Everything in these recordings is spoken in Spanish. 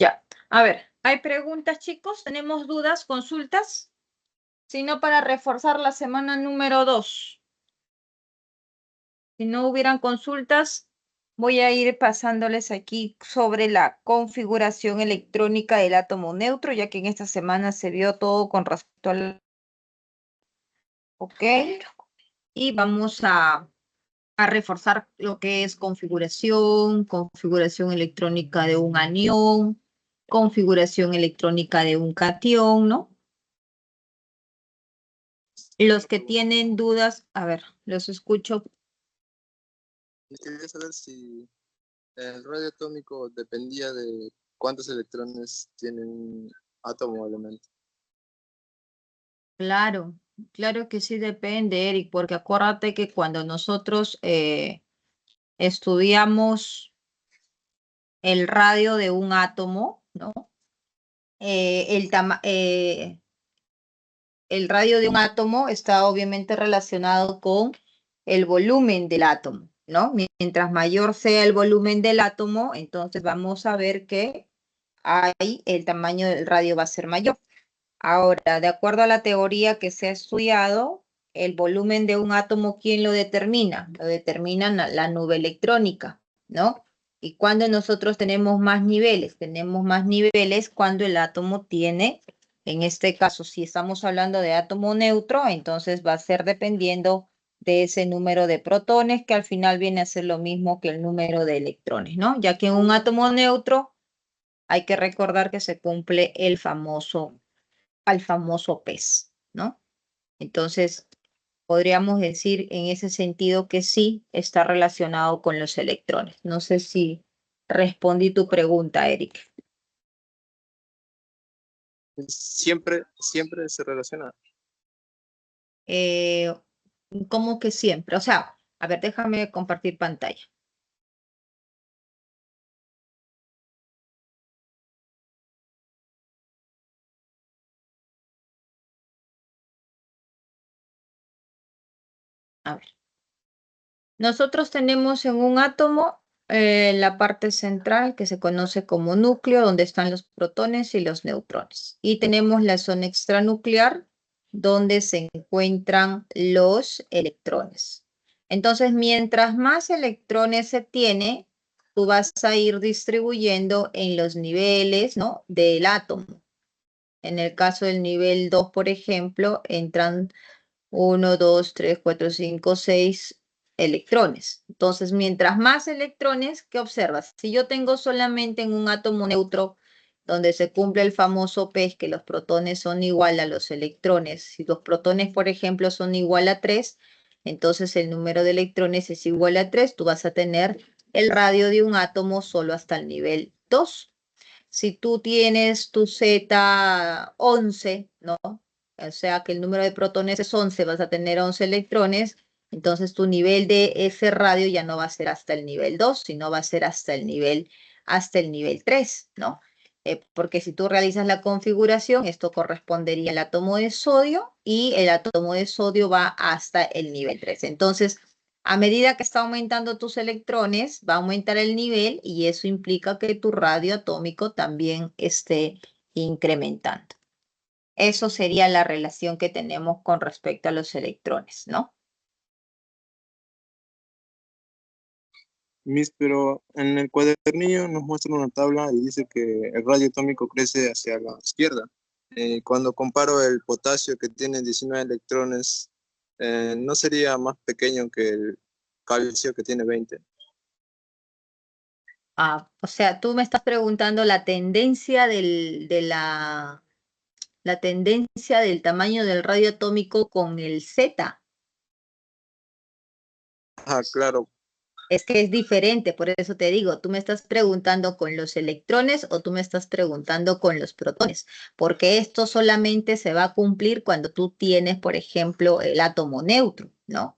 Ya. A ver, ¿hay preguntas, chicos? ¿Tenemos dudas, consultas? Si no, para reforzar la semana número 2. Si no hubieran consultas, voy a ir pasándoles aquí sobre la configuración electrónica del átomo neutro, ya que en esta semana se vio todo con respecto al... Ok. Y vamos a reforzar lo que es configuración electrónica de un anión, configuración electrónica de un catión, ¿no? Los que tienen dudas, a ver, los escucho. Quería saber si el radio atómico dependía de cuántos electrones tiene un átomo o elemento. Claro, claro que sí depende, Eric, porque acuérdate que cuando nosotros estudiamos el radio de un átomo, ¿no? El radio de un átomo está obviamente relacionado con el volumen del átomo, ¿no? Mientras mayor sea el volumen del átomo, entonces vamos a ver que ahí el tamaño del radio va a ser mayor. Ahora, de acuerdo a la teoría que se ha estudiado, el volumen de un átomo, ¿quién lo determina? Lo determina la nube electrónica, ¿no? Y cuando nosotros tenemos más niveles cuando el átomo tiene, en este caso, si estamos hablando de átomo neutro, entonces va a ser dependiendo de ese número de protones, que al final viene a ser lo mismo que el número de electrones, ¿no? Ya que en un átomo neutro hay que recordar que se cumple al famoso pez, ¿no? Entonces, podríamos decir en ese sentido que sí está relacionado con los electrones. No sé si respondí tu pregunta, Eric. Siempre se relaciona. Eh, ¿Cómo que siempre? O sea, a ver, déjame compartir pantalla. A ver. Nosotros tenemos en un átomo la parte central que se conoce como núcleo, donde están los protones y los neutrones. Y tenemos la zona extranuclear, donde se encuentran los electrones. Entonces, mientras más electrones se tiene, tú vas a ir distribuyendo en los niveles, ¿no?, del átomo. En el caso del nivel 2, por ejemplo, entran 1, 2, 3, 4, 5, 6 electrones. Entonces, mientras más electrones, ¿qué observas? Si yo tengo solamente en un átomo neutro, donde se cumple el famoso pez, que los protones son igual a los electrones. Si los protones, por ejemplo, son igual a 3, entonces el número de electrones es igual a 3. Tú vas a tener el radio de un átomo solo hasta el nivel 2. Si tú tienes tu Z 11, ¿no? O sea que el número de protones es 11, vas a tener 11 electrones, entonces tu nivel de ese radio ya no va a ser hasta el nivel 2, sino va a ser hasta el nivel 3, ¿no? Porque si tú realizas la configuración, esto correspondería al átomo de sodio y el átomo de sodio va hasta el nivel 3. Entonces, a medida que está aumentando tus electrones, va a aumentar el nivel y eso implica que tu radio atómico también esté incrementando. Eso sería la relación que tenemos con respecto a los electrones, ¿no? Miss, pero en el cuadernillo nos muestra una tabla y dice que el radio atómico crece hacia la izquierda. Cuando comparo el potasio, que tiene 19 electrones, ¿no sería más pequeño que el calcio, que tiene 20? O sea, tú me estás preguntando la tendencia la tendencia del tamaño del radio atómico con el Z. Ah, claro. Es que es diferente, por eso te digo, tú me estás preguntando con los electrones o tú me estás preguntando con los protones, porque esto solamente se va a cumplir cuando tú tienes, por ejemplo, el átomo neutro, ¿no?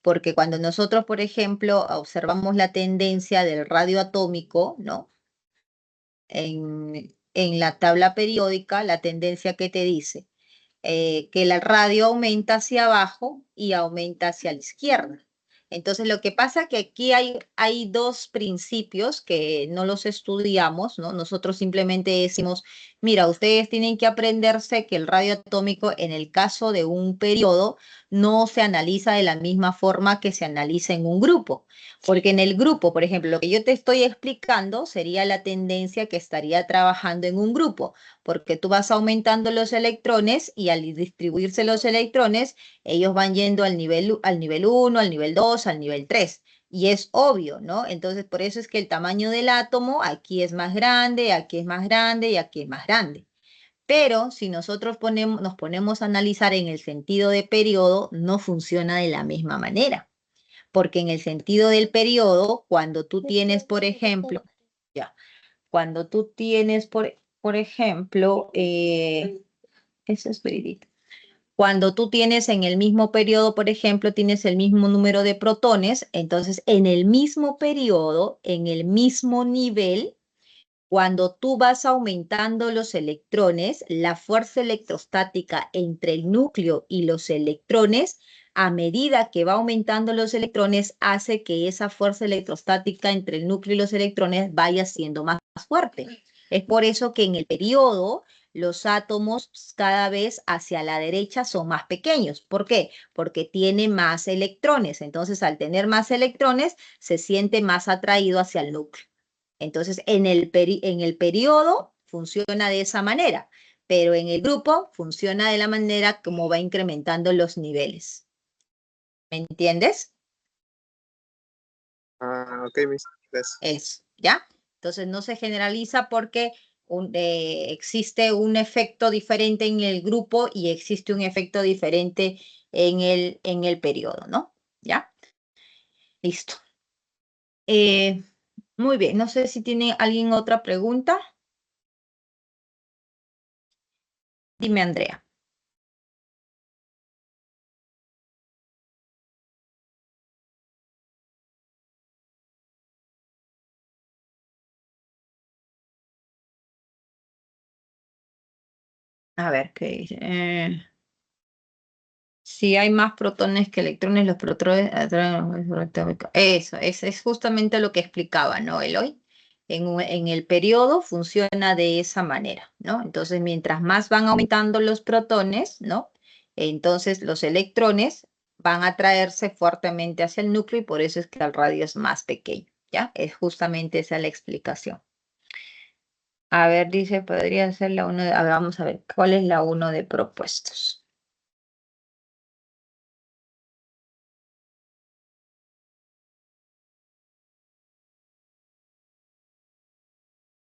Porque cuando nosotros, por ejemplo, observamos la tendencia del radio atómico, ¿no? En la tabla periódica, la tendencia que te dice que el radio aumenta hacia abajo y aumenta hacia la izquierda. Entonces, lo que pasa es que aquí hay dos principios que no los estudiamos, ¿no? Nosotros simplemente decimos, mira, ustedes tienen que aprenderse que el radio atómico, en el caso de un periodo, no se analiza de la misma forma que se analiza en un grupo. Porque en el grupo, por ejemplo, lo que yo te estoy explicando sería la tendencia que estaría trabajando en un grupo, porque tú vas aumentando los electrones y al distribuirse los electrones, ellos van yendo al nivel 1, al nivel 2, al nivel 3. Y es obvio, ¿no? Entonces, por eso es que el tamaño del átomo aquí es más grande, aquí es más grande y aquí es más grande. Pero si nosotros nos ponemos a analizar en el sentido de periodo, no funciona de la misma manera. Porque en el sentido del periodo, cuando tú tienes, por ejemplo, ya, cuando tú tienes, por ejemplo, eso es verídico. Cuando tú tienes en el mismo periodo, por ejemplo, tienes el mismo número de protones, entonces en el mismo periodo, en el mismo nivel, cuando tú vas aumentando los electrones, la fuerza electrostática entre el núcleo y los electrones, a medida que va aumentando los electrones, hace que esa fuerza electrostática entre el núcleo y los electrones vaya siendo más fuerte. Es por eso que en el periodo los átomos cada vez hacia la derecha son más pequeños. ¿Por qué? Porque tiene más electrones. Entonces, al tener más electrones, se siente más atraído hacia el núcleo. Entonces, en el periodo funciona de esa manera, pero en el grupo funciona de la manera como va incrementando los niveles. ¿Me entiendes? Ah, ok, Miss. Gracias. Eso, ¿ya? Entonces no se generaliza porque existe un efecto diferente en el grupo y existe un efecto diferente en el periodo, ¿no? ¿Ya? Listo. Muy bien, no sé si tiene alguien otra pregunta. Dime, Andrea. A ver, ¿qué dice? Si hay más protones que electrones, los protones atraen. Eso, es justamente lo que explicaba, ¿no, Eloy? En el periodo funciona de esa manera, ¿no? Entonces, mientras más van aumentando los protones, ¿no? Entonces los electrones van a atraerse fuertemente hacia el núcleo y por eso es que el radio es más pequeño, ¿ya? Es justamente esa la explicación. A ver, dice, podría ser la uno de... A ver, vamos a ver, ¿cuál es la uno de propuestos?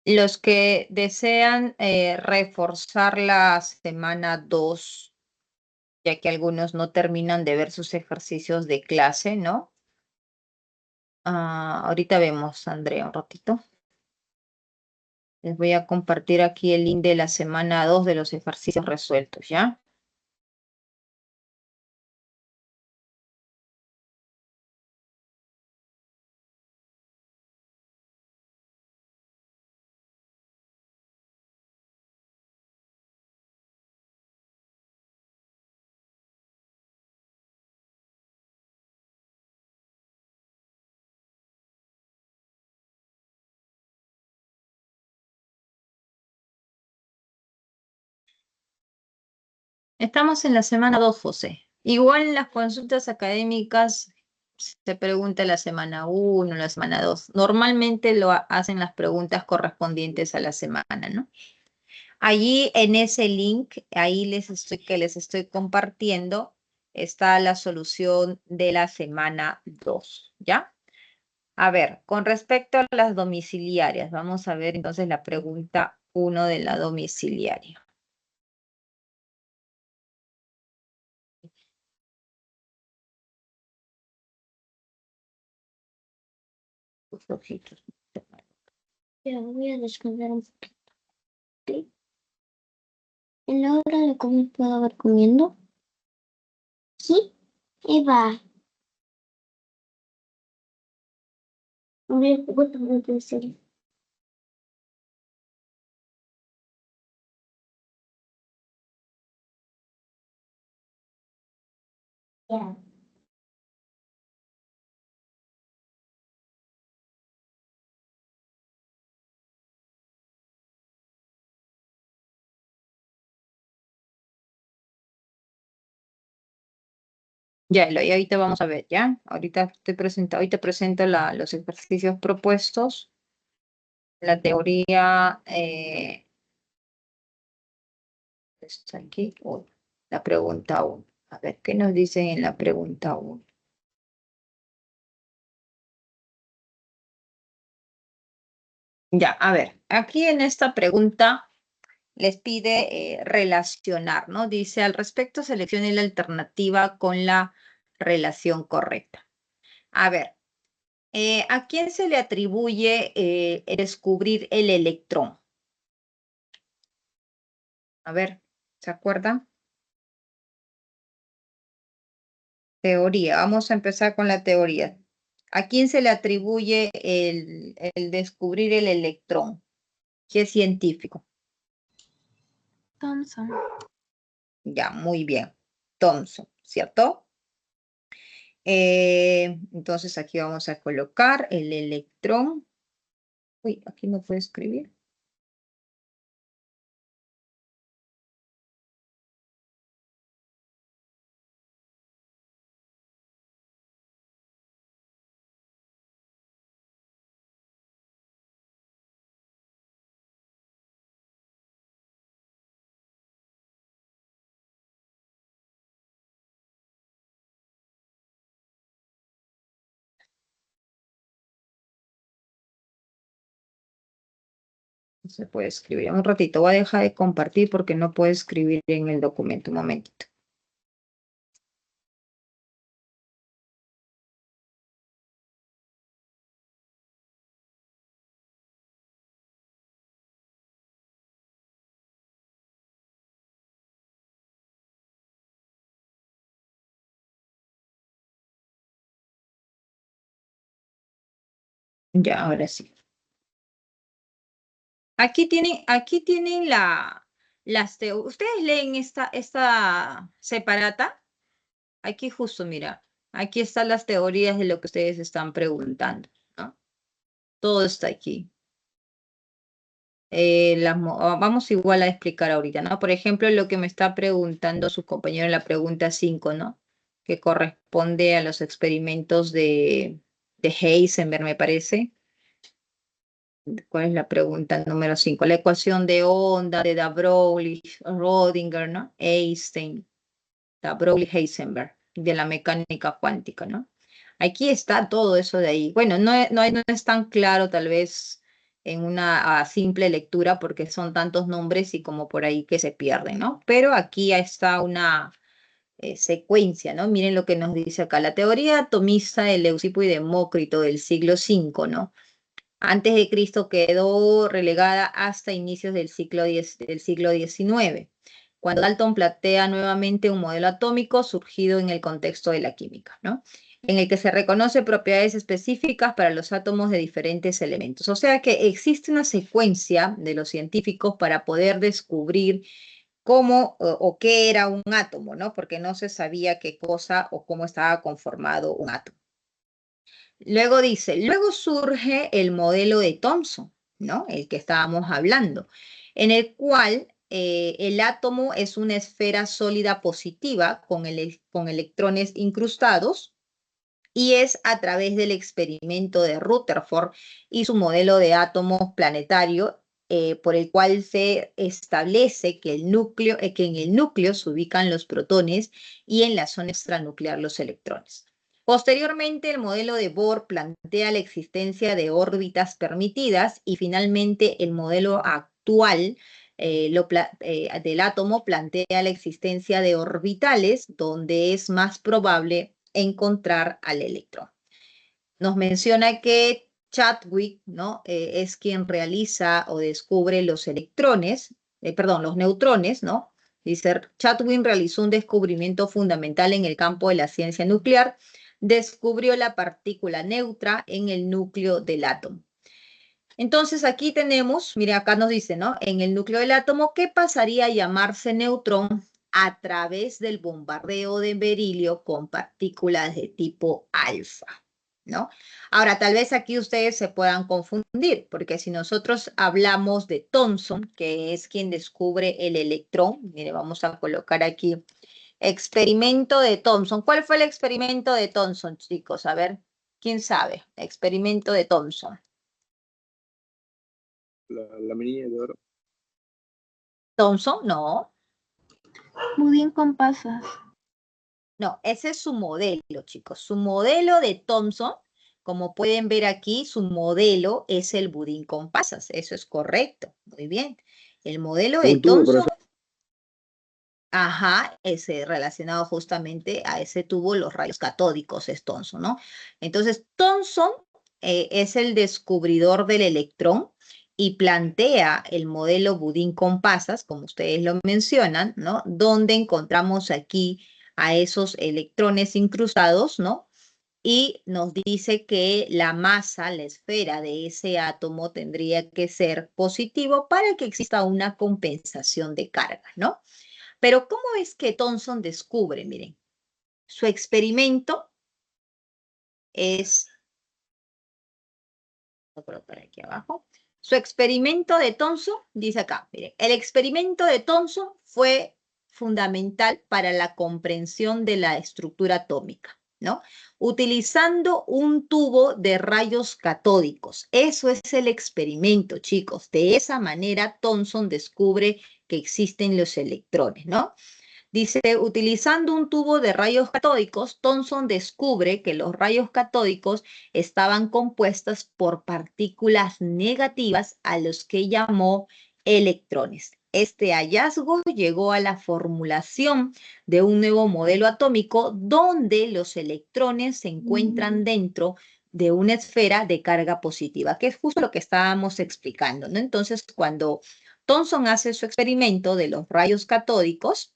Los que desean reforzar la semana 2, ya que algunos no terminan de ver sus ejercicios de clase, ¿no? Ahorita vemos, Andrea, un ratito. Les voy a compartir aquí el link de la semana 2 de los ejercicios resueltos, ¿ya? Estamos en la semana 2, José. Igual en las consultas académicas se pregunta la semana 1, la semana 2. Normalmente hacen las preguntas correspondientes a la semana, ¿no? Allí en ese link, ahí que les estoy compartiendo, está la solución de la semana 2, ¿ya? A ver, con respecto a las domiciliarias, vamos a ver entonces la pregunta 1 de la domiciliaria. Tus ojitos. Ya voy a descansar un poquito. ¿Ok? ¿En la hora de comer puedo ver comiendo? Sí, Eva. A ver, voy a tomar en serio. Ya. Ya, y ahorita vamos a ver, ¿ya? Ahorita te presento los ejercicios propuestos. La teoría está aquí. La pregunta 1. A ver, ¿qué nos dicen en la pregunta 1? Ya, a ver, aquí en esta pregunta les pide relacionar, ¿no? Dice, al respecto, seleccione la alternativa con la relación correcta. A ver, ¿a quién se le atribuye descubrir el electrón? A ver, ¿se acuerdan? Teoría, vamos a empezar con la teoría. ¿A quién se le atribuye el descubrir el electrón? ¿Qué científico? Thomson. Ya, muy bien. Thomson, ¿cierto? Entonces aquí vamos a colocar el electrón. Uy, aquí no puedo escribir. No se puede escribir. Un ratito, voy a dejar de compartir porque no puedo escribir en el documento. Un momentito. Ya, ahora sí. Aquí tienen ustedes leen esta separata. Aquí justo, mira, aquí están las teorías de lo que ustedes están preguntando, ¿no? Todo está aquí. Vamos igual a explicar ahorita, ¿no? Por ejemplo, lo que me está preguntando su compañero en la pregunta 5, ¿no? Que corresponde a los experimentos de Heisenberg, me parece. ¿Cuál es la pregunta número 5? La ecuación de onda de de Broglie, Rödinger, ¿no? Einstein, de Broglie, Heisenberg, de la mecánica cuántica, ¿no? Aquí está todo eso de ahí. Bueno, no es tan claro tal vez en una simple lectura porque son tantos nombres y como por ahí que se pierden, ¿no? Pero aquí está una secuencia, ¿no? Miren lo que nos dice acá. La teoría atomista de Leucipo y Demócrito del siglo V, ¿no? Antes de Cristo quedó relegada hasta inicios del siglo XIX, cuando Dalton plantea nuevamente un modelo atómico surgido en el contexto de la química, ¿no? En el que se reconoce propiedades específicas para los átomos de diferentes elementos. O sea que existe una secuencia de los científicos para poder descubrir cómo o qué era un átomo, ¿no? Porque no se sabía qué cosa o cómo estaba conformado un átomo. Luego dice, luego surge el modelo de Thomson, ¿no? El que estábamos hablando, en el cual el átomo es una esfera sólida positiva con electrones incrustados y es a través del experimento de Rutherford y su modelo de átomos planetario por el cual se establece que que en el núcleo se ubican los protones y en la zona extranuclear los electrones. Posteriormente, el modelo de Bohr plantea la existencia de órbitas permitidas y finalmente el modelo actual del átomo plantea la existencia de orbitales donde es más probable encontrar al electrón. Nos menciona que Chadwick, ¿no? Es quien realiza o descubre los electrones, los neutrones, ¿no? Dice, Chadwick realizó un descubrimiento fundamental en el campo de la ciencia nuclear, descubrió la partícula neutra en el núcleo del átomo. Entonces aquí tenemos, mire, acá nos dice, ¿no? En el núcleo del átomo, ¿qué pasaría a llamarse neutrón a través del bombardeo de berilio con partículas de tipo alfa? ¿No? Ahora, tal vez aquí ustedes se puedan confundir, porque si nosotros hablamos de Thomson, que es quien descubre el electrón, mire, vamos a colocar aquí Experimento de Thomson. ¿Cuál fue el experimento de Thomson, chicos? A ver, ¿quién sabe? Experimento de Thomson. La minilla de oro. ¿Thomson? No. Budín con pasas. No, ese es su modelo, chicos. Su modelo de Thomson, como pueden ver aquí, su modelo es el budín con pasas. Eso es correcto. Muy bien. El modelo de Un tubo, Thomson, profesor. ajá, ese relacionado justamente a ese tubo, los rayos catódicos es Thomson, ¿no? Entonces, Thomson es el descubridor del electrón y plantea el modelo budín con pasas, como ustedes lo mencionan, ¿no? Donde encontramos aquí a esos electrones incrustados, ¿no? Y nos dice que la masa, la esfera de ese átomo tendría que ser positivo para que exista una compensación de carga, ¿no? Pero ¿cómo es que Thomson descubre? Miren, su experimento es, voy a colocar aquí abajo, su experimento de Thomson, dice acá, miren, el experimento de Thomson fue fundamental para la comprensión de la estructura atómica, ¿no? Utilizando un tubo de rayos catódicos. Eso es el experimento, chicos. De esa manera, Thomson descubre que existen los electrones, ¿no? Dice, utilizando un tubo de rayos catódicos, Thomson descubre que los rayos catódicos estaban compuestos por partículas negativas a los que llamó electrones. Este hallazgo llegó a la formulación de un nuevo modelo atómico donde los electrones se encuentran dentro de una esfera de carga positiva, que es justo lo que estábamos explicando, ¿no? Entonces, cuando Thomson hace su experimento de los rayos catódicos,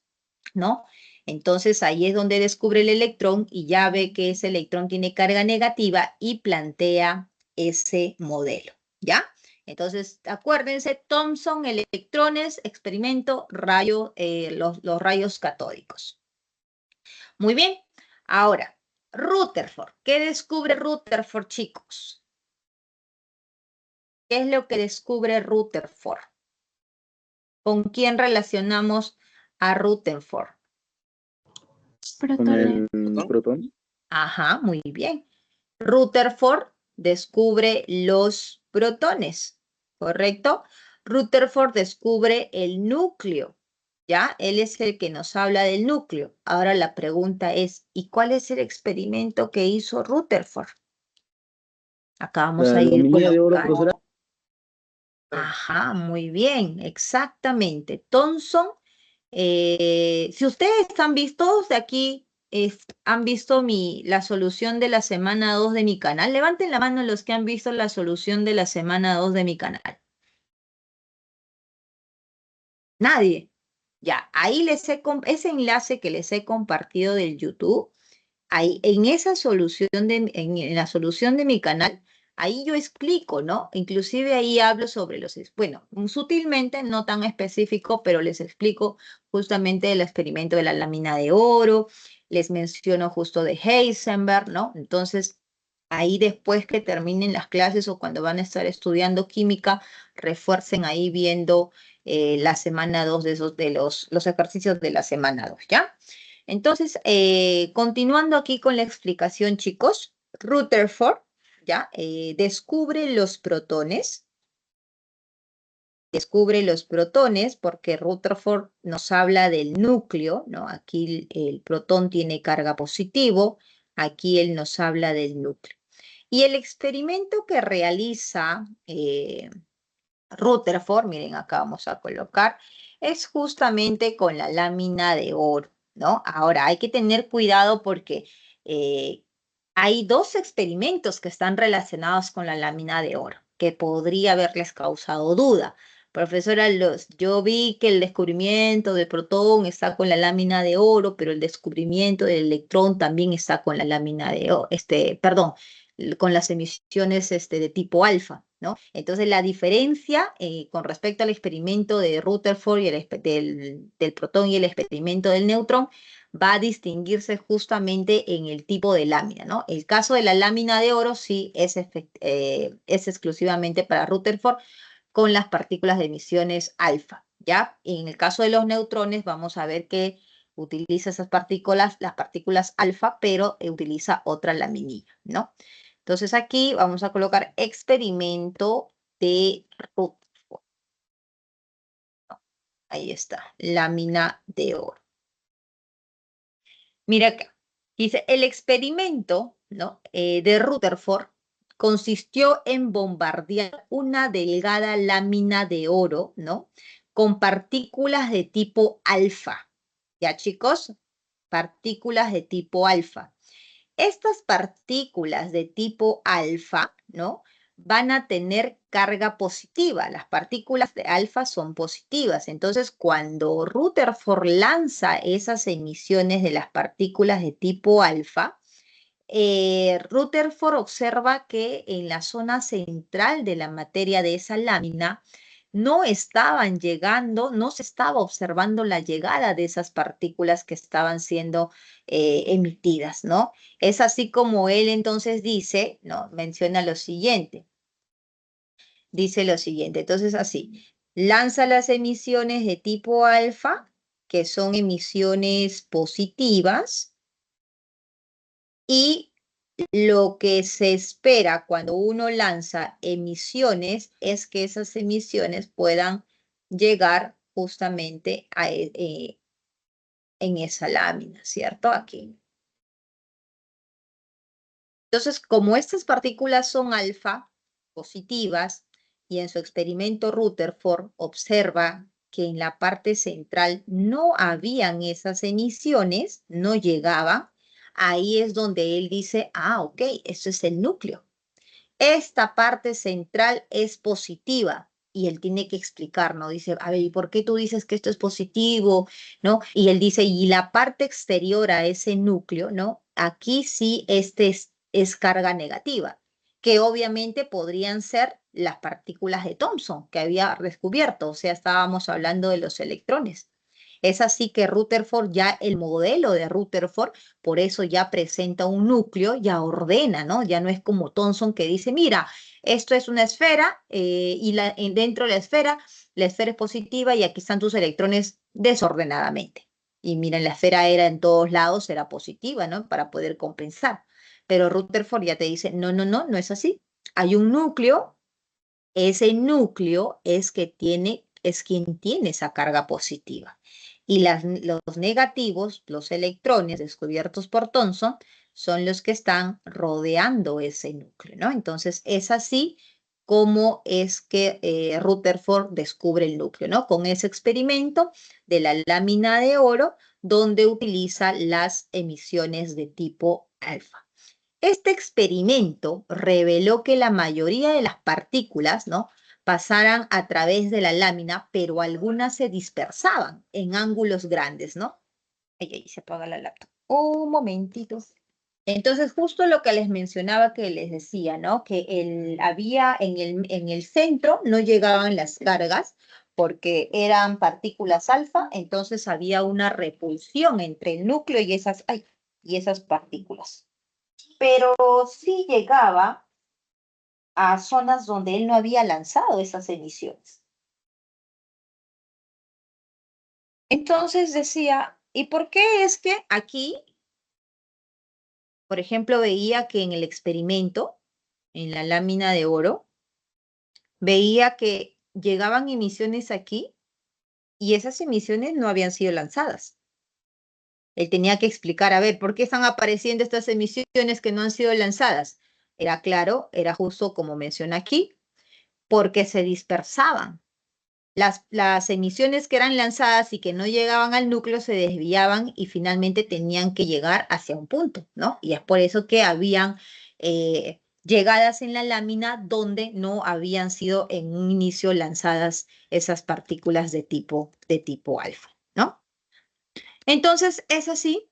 ¿no? Entonces ahí es donde descubre el electrón y ya ve que ese electrón tiene carga negativa y plantea ese modelo, ¿ya? Entonces, acuérdense, Thomson, electrones, experimento, los rayos catódicos. Muy bien. Ahora, Rutherford. ¿Qué descubre Rutherford, chicos? ¿Qué es lo que descubre Rutherford? ¿Con quién relacionamos a Rutherford? Con el protón. Ajá, muy bien. Rutherford descubre los protones, ¿correcto? Rutherford descubre el núcleo, ¿ya? Él es el que nos habla del núcleo. Ahora la pregunta es, ¿y cuál es el experimento que hizo Rutherford? Acá vamos a La ir minilla de oro, colocando. profesora. Ajá, muy bien, exactamente. Thomson, si ustedes han visto de aquí, han visto la solución de la semana 2 de mi canal, levanten la mano los que han visto la solución de la semana 2 de mi canal. Nadie. Ya, ahí ese enlace que les he compartido del YouTube. Ahí, en esa solución en la solución de mi canal, ahí yo explico, ¿no? Inclusive ahí hablo sobre bueno, sutilmente, no tan específico, pero les explico justamente el experimento de la lámina de oro, les menciono justo de Heisenberg, ¿no? Entonces, ahí después que terminen las clases o cuando van a estar estudiando química, refuercen ahí viendo la semana 2 de los ejercicios de la semana 2, ¿ya? Entonces, continuando aquí con la explicación, chicos, Rutherford, ¿ya? Descubre los protones porque Rutherford nos habla del núcleo, ¿no? Aquí el protón tiene carga positivo, aquí él nos habla del núcleo. Y el experimento que realiza Rutherford, miren, acá vamos a colocar, es justamente con la lámina de oro, ¿no? Ahora, hay que tener cuidado porque hay dos experimentos que están relacionados con la lámina de oro, que podría haberles causado duda. Profesora, yo vi que el descubrimiento del protón está con la lámina de oro, pero el descubrimiento del electrón también está con la lámina de oro, perdón, con las emisiones de tipo alfa, ¿no? Entonces, la diferencia con respecto al experimento de Rutherford y del protón y el experimento del neutrón va a distinguirse justamente en el tipo de lámina, ¿no? El caso de la lámina de oro sí es exclusivamente para Rutherford con las partículas de emisiones alfa, ¿ya? Y en el caso de los neutrones vamos a ver que utiliza esas partículas, las partículas alfa, pero utiliza otra laminilla, ¿no? Entonces aquí vamos a colocar experimento de Rutherford. Ahí está, lámina de oro. Mira acá, dice, el experimento, ¿no? De Rutherford consistió en bombardear una delgada lámina de oro, ¿no? Con partículas de tipo alfa. ¿Ya, chicos? Partículas de tipo alfa. Estas partículas de tipo alfa, ¿no? Van a tener carga positiva. Las partículas de alfa son positivas. Entonces, cuando Rutherford lanza esas emisiones de las partículas de tipo alfa, Rutherford observa que en la zona central de la materia de esa lámina no estaban llegando, no se estaba observando la llegada de esas partículas que estaban siendo emitidas, ¿no? Es así como él entonces dice, ¿no? Menciona lo siguiente. Dice lo siguiente, entonces así, lanza las emisiones de tipo alfa, que son emisiones positivas, y lo que se espera cuando uno lanza emisiones es que esas emisiones puedan llegar justamente en esa lámina, ¿cierto? Aquí. Entonces, como estas partículas son alfa positivas y en su experimento Rutherford observa que en la parte central no habían esas emisiones, no llegaban, ahí es donde él dice, ah, ok, esto es el núcleo. Esta parte central es positiva y él tiene que explicar, ¿no? Dice, a ver, ¿y por qué tú dices que esto es positivo? ¿No? Y él dice, y la parte exterior a ese núcleo, ¿no? Aquí sí es carga negativa, que obviamente podrían ser las partículas de Thomson que había descubierto, o sea, estábamos hablando de los electrones. Es así que Rutherford, ya el modelo de Rutherford, por eso ya presenta un núcleo, ya ordena, ¿no? Ya no es como Thomson que dice, mira, esto es una esfera y dentro de la esfera es positiva y aquí están tus electrones desordenadamente. Y miren, la esfera era en todos lados, era positiva, ¿no? Para poder compensar. Pero Rutherford ya te dice, no, no, no, no es así. Hay un núcleo, ese núcleo es quien tiene esa carga positiva. Y los negativos, los electrones descubiertos por Thomson, son los que están rodeando ese núcleo, ¿no? Entonces, es así como es que Rutherford descubre el núcleo, ¿no? Con ese experimento de la lámina de oro, donde utiliza las emisiones de tipo alfa. Este experimento reveló que la mayoría de las partículas, ¿no? Pasaran a través de la lámina, pero algunas se dispersaban en ángulos grandes, ¿no? Ahí se apaga la laptop. Un momentito. Entonces, justo lo que les mencionaba, que les decía, ¿no? Que había en el centro no llegaban las cargas porque eran partículas alfa, entonces había una repulsión entre el núcleo y esas partículas. Pero sí llegaba a zonas donde él no había lanzado esas emisiones. Entonces decía, ¿y por qué es que aquí, por ejemplo, veía que en el experimento, en la lámina de oro, veía que llegaban emisiones aquí y esas emisiones no habían sido lanzadas? Él tenía que explicar, a ver, ¿por qué están apareciendo estas emisiones que no han sido lanzadas? Era claro, era justo como menciona aquí, porque se dispersaban. Las emisiones que eran lanzadas y que no llegaban al núcleo se desviaban y finalmente tenían que llegar hacia un punto, ¿no? Y es por eso que habían llegadas en la lámina donde no habían sido en un inicio lanzadas esas partículas de tipo alfa, ¿no? Entonces, es así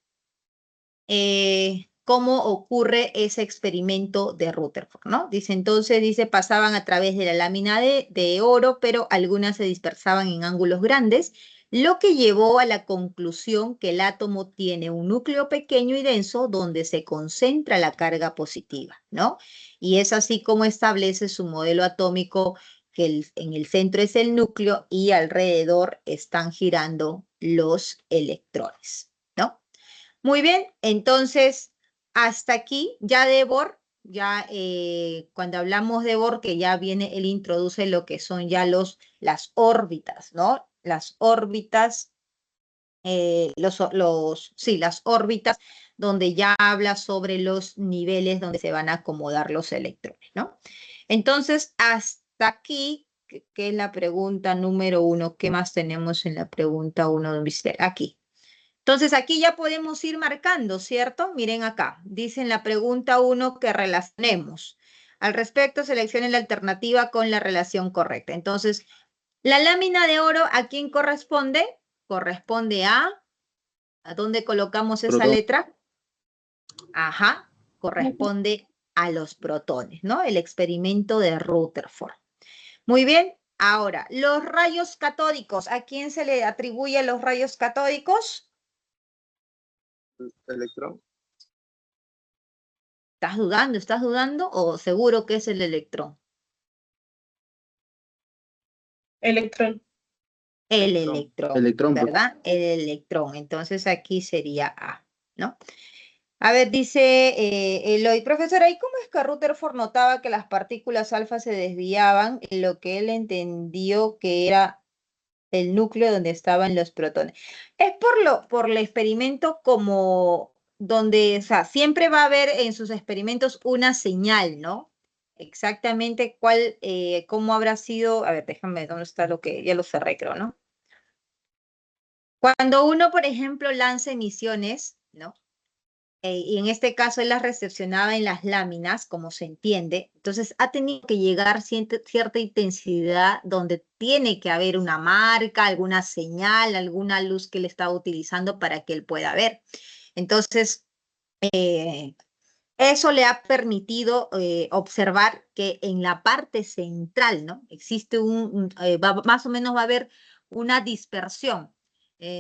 cómo ocurre ese experimento de Rutherford, ¿no? Dice, pasaban a través de la lámina de oro, pero algunas se dispersaban en ángulos grandes, lo que llevó a la conclusión que el átomo tiene un núcleo pequeño y denso donde se concentra la carga positiva, ¿no? Y es así como establece su modelo atómico, que en el centro es el núcleo y alrededor están girando los electrones. Muy bien, entonces hasta aquí ya de Bohr, ya cuando hablamos de Bohr, que ya viene, él introduce lo que son ya las órbitas, ¿no? Las órbitas, las órbitas donde ya habla sobre los niveles donde se van a acomodar los electrones, ¿no? Entonces, hasta aquí, que es la pregunta número 1, ¿qué más tenemos en la pregunta 1, Mister? Aquí. Entonces, aquí ya podemos ir marcando, ¿cierto? Miren acá, dice en la pregunta 1 que relacionemos. Al respecto, seleccionen la alternativa con la relación correcta. Entonces, la lámina de oro, ¿a quién corresponde? Corresponde ¿a dónde colocamos esa Protón. letra? Ajá, corresponde a los protones, ¿no? El experimento de Rutherford. Muy bien, ahora, los rayos catódicos, ¿a quién se le atribuye los rayos catódicos? Electrón. ¿Estás dudando o seguro que es el electrón? Electrón. El electrón, Electrón, ¿verdad? El electrón. Entonces aquí sería A, ¿no? A ver, dice Eloy, profesora, ¿y cómo es que Rutherford notaba que las partículas alfa se desviaban en lo que él entendió que era el núcleo donde estaban los protones? Es por el experimento como donde, o sea, siempre va a haber en sus experimentos una señal, ¿no? Exactamente cómo habrá sido, a ver, déjame, ¿dónde está lo que, ya lo cerré, creo, ¿no? Cuando uno, por ejemplo, lanza emisiones, ¿no? Y en este caso él las recepcionaba en las láminas, como se entiende, entonces ha tenido que llegar cierta intensidad donde tiene que haber una marca, alguna señal, alguna luz que él estaba utilizando para que él pueda ver. Entonces, eso le ha permitido observar que en la parte central, ¿no? Existe más o menos va a haber una dispersión.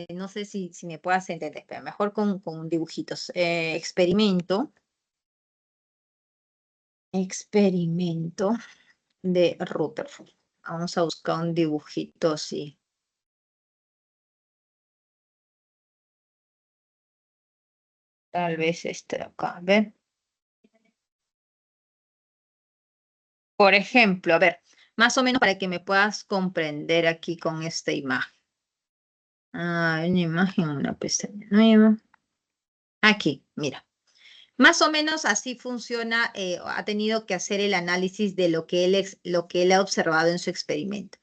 No sé si me puedas entender, pero mejor con dibujitos. Experimento de Rutherford. Vamos a buscar un dibujito así. Tal vez este de acá, ¿ven? Por ejemplo, a ver, más o menos para que me puedas comprender aquí con esta imagen. Una imagen, una pestaña nueva. Aquí, mira. Más o menos así funciona, ha tenido que hacer el análisis de lo que él ha observado en su experimento.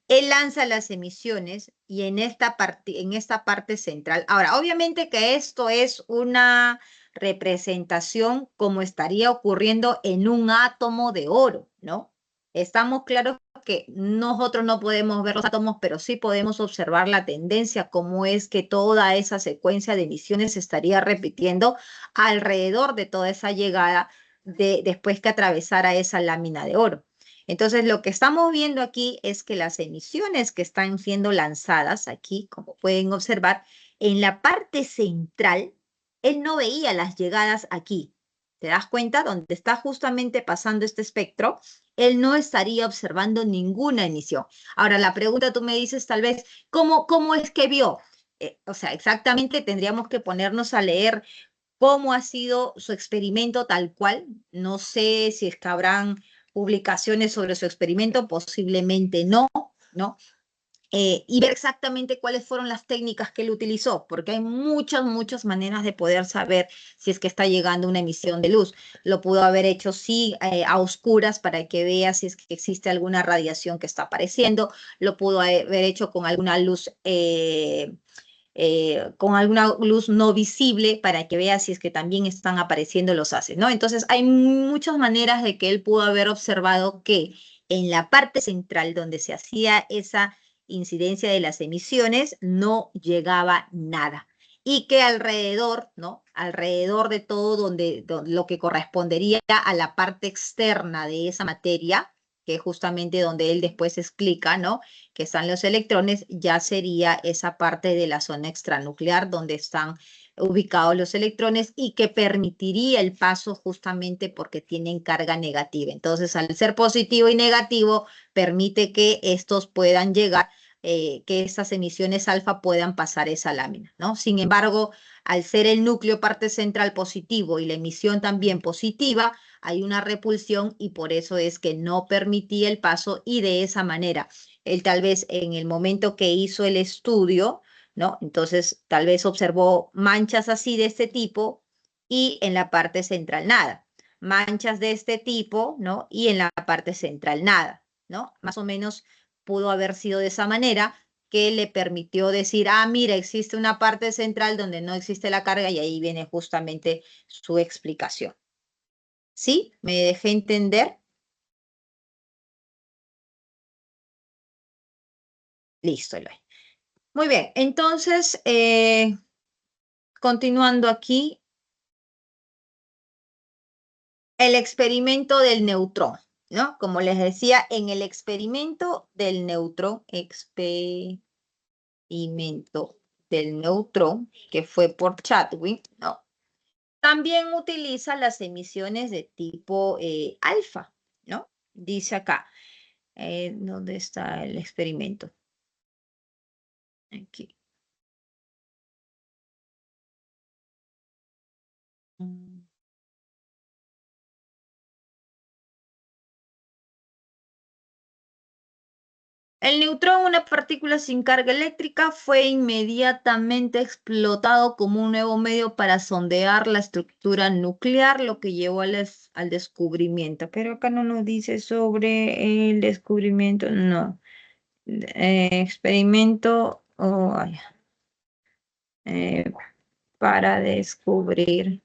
Él lanza las emisiones y en esta parte central. Ahora, obviamente que esto es una representación como estaría ocurriendo en un átomo de oro, ¿no? Estamos claros que nosotros no podemos ver los átomos, pero sí podemos observar la tendencia, cómo es que toda esa secuencia de emisiones se estaría repitiendo alrededor de toda esa llegada después que atravesara esa lámina de oro. Entonces, lo que estamos viendo aquí es que las emisiones que están siendo lanzadas aquí, como pueden observar, en la parte central, él no veía las llegadas aquí. ¿Te das cuenta? Donde está justamente pasando este espectro, él no estaría observando ninguna emisión. Ahora, la pregunta tú me dices tal vez, ¿cómo es que vio? O sea, exactamente tendríamos que ponernos a leer cómo ha sido su experimento tal cual. No sé si es que habrán publicaciones sobre su experimento, posiblemente no, ¿no? Y ver exactamente cuáles fueron las técnicas que él utilizó, porque hay muchas maneras de poder saber si es que está llegando una emisión de luz. Lo pudo haber hecho, sí, a oscuras para que vea si es que existe alguna radiación que está apareciendo. Lo pudo haber hecho con alguna luz no visible para que vea si es que también están apareciendo los haces, ¿no? Entonces hay muchas maneras de que él pudo haber observado que en la parte central donde se hacía esa incidencia de las emisiones no llegaba nada y que alrededor, ¿no? Alrededor de todo donde lo que correspondería a la parte externa de esa materia, que es justamente donde él después explica, ¿no? Que están los electrones, ya sería esa parte de la zona extranuclear donde están ubicados los electrones y que permitiría el paso justamente porque tienen carga negativa. Entonces, al ser positivo y negativo, permite que estos puedan llegar que esas emisiones alfa puedan pasar esa lámina, ¿no? Sin embargo, al ser el núcleo parte central positivo y la emisión también positiva, hay una repulsión y por eso es que no permitía el paso y de esa manera, él tal vez en el momento que hizo el estudio, ¿no? Entonces tal vez observó manchas así de este tipo y en la parte central nada, manchas de este tipo, ¿no? Y en la parte central nada, ¿no? Más o menos pudo haber sido de esa manera que le permitió decir, ah, mira, existe una parte central donde no existe la carga y ahí viene justamente su explicación. ¿Sí? ¿Me dejé entender? Listo, Eloy. Muy bien, entonces, continuando aquí, el experimento del neutrón, ¿no? Como les decía, en el experimento del neutrón, que fue por Chadwick, ¿no? También utiliza las emisiones de tipo alfa, ¿no? Dice acá, ¿dónde está el experimento? Aquí. El neutrón, una partícula sin carga eléctrica, fue inmediatamente explotado como un nuevo medio para sondear la estructura nuclear, lo que llevó al descubrimiento. Pero acá no nos dice sobre el descubrimiento, no. Experimento para descubrir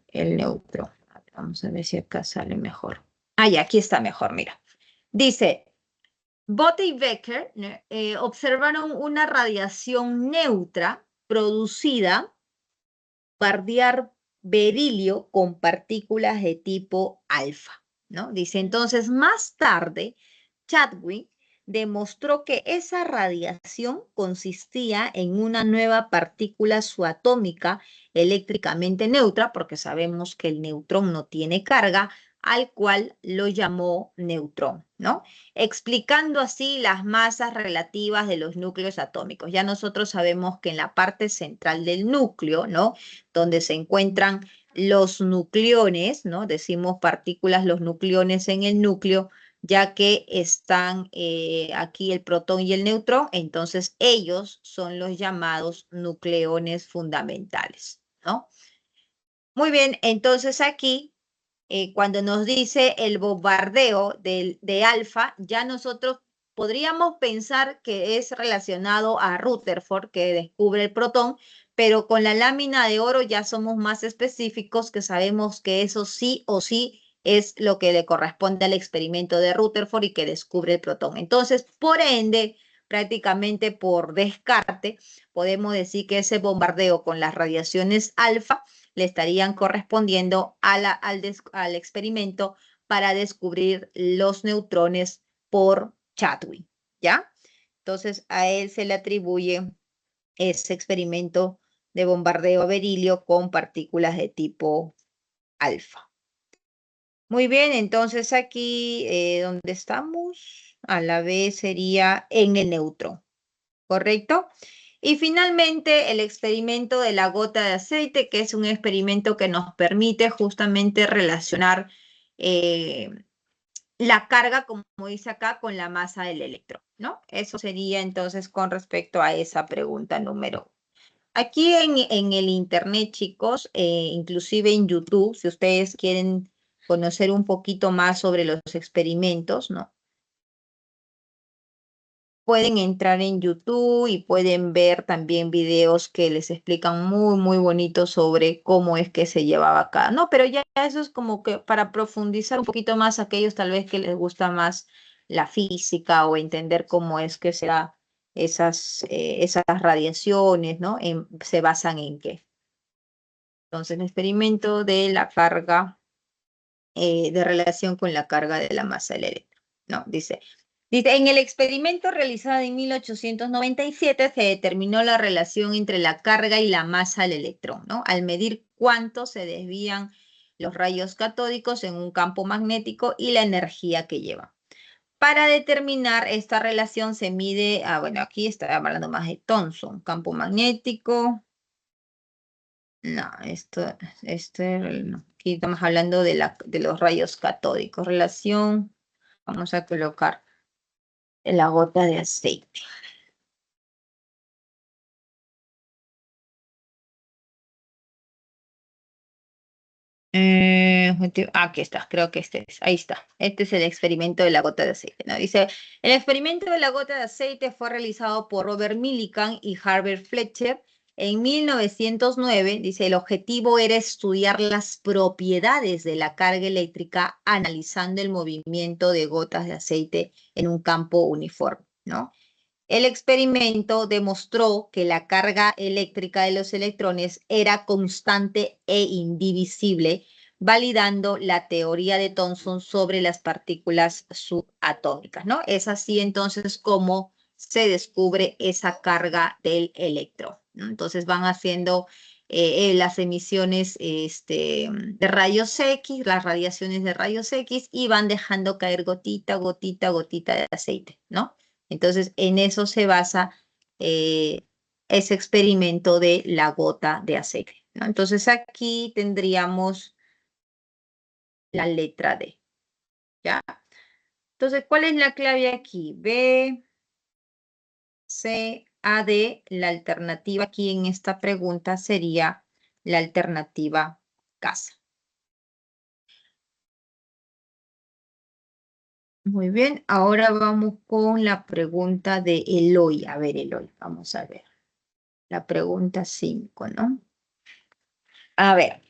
el neutrón. Vamos a ver si acá sale mejor. Ah, ya, aquí está mejor, mira. Dice, Bothe y Becker observaron una radiación neutra producida bombardear berilio con partículas de tipo alfa, ¿no? Dice, entonces, más tarde, Chadwick demostró que esa radiación consistía en una nueva partícula subatómica eléctricamente neutra, porque sabemos que el neutrón no tiene carga, al cual lo llamó neutrón, ¿no? Explicando así las masas relativas de los núcleos atómicos. Ya nosotros sabemos que en la parte central del núcleo, ¿no? Donde se encuentran los nucleones, ¿no? Decimos partículas, los nucleones en el núcleo, ya que están aquí el protón y el neutrón, entonces ellos son los llamados nucleones fundamentales, ¿no? Muy bien, entonces aquí cuando nos dice el bombardeo de alfa, ya nosotros podríamos pensar que es relacionado a Rutherford, que descubre el protón, pero con la lámina de oro ya somos más específicos, que sabemos que eso sí o sí es lo que le corresponde al experimento de Rutherford y que descubre el protón. Entonces, por ende, prácticamente por descarte, podemos decir que ese bombardeo con las radiaciones alfa le estarían correspondiendo al experimento para descubrir los neutrones por Chadwick, ¿ya? Entonces a él se le atribuye ese experimento de bombardeo a berilio con partículas de tipo alfa. Muy bien, entonces aquí, ¿dónde estamos? A la vez sería en el neutrón, ¿correcto? Y finalmente el experimento de la gota de aceite, que es un experimento que nos permite justamente relacionar la carga, como dice acá, con la masa del electrón, ¿no? Eso sería entonces con respecto a esa pregunta número 1. Aquí en el internet, chicos, inclusive en YouTube, si ustedes quieren conocer un poquito más sobre los experimentos, ¿no? Pueden entrar en YouTube y pueden ver también videos que les explican muy bonito sobre cómo es que se llevaba acá, ¿no? Pero ya eso es como que para profundizar un poquito más a aquellos tal vez que les gusta más la física o entender cómo es que será esas radiaciones, ¿no? ¿Se basan en qué? Entonces, el experimento de la carga, de relación con la carga de la masa del electrón, ¿no? Dice, en el experimento realizado en 1897 se determinó la relación entre la carga y la masa del electrón, ¿no? Al medir cuánto se desvían los rayos catódicos en un campo magnético y la energía que llevan. para determinar esta relación se mide, bueno, aquí está hablando más de Thomson, campo magnético. No, no. Aquí estamos hablando de los rayos catódicos. Relación, vamos a colocar en la gota de aceite. Aquí está, creo que ahí está. Este es el experimento de la gota de aceite, ¿no? Dice, el experimento de la gota de aceite fue realizado por Robert Millikan y Herbert Fletcher en 1909. Dice, el objetivo era estudiar las propiedades de la carga eléctrica analizando el movimiento de gotas de aceite en un campo uniforme, ¿no? El experimento demostró que la carga eléctrica de los electrones era constante e indivisible, validando la teoría de Thomson sobre las partículas subatómicas, ¿no? Es así entonces como se descubre esa carga del electrón, ¿no? Entonces van haciendo las emisiones de rayos X, las radiaciones de rayos X, y van dejando caer gotita, gotita, gotita de aceite, ¿no? Entonces, en eso se basa ese experimento de la gota de aceite, ¿no? Entonces, aquí tendríamos la letra D, ¿ya? Entonces, ¿cuál es la clave aquí? B, C, A, D. La alternativa aquí en esta pregunta sería la alternativa casa. Muy bien, ahora vamos con la pregunta de Eloy. A ver, Eloy, vamos a ver. La pregunta 5, ¿no? A ver.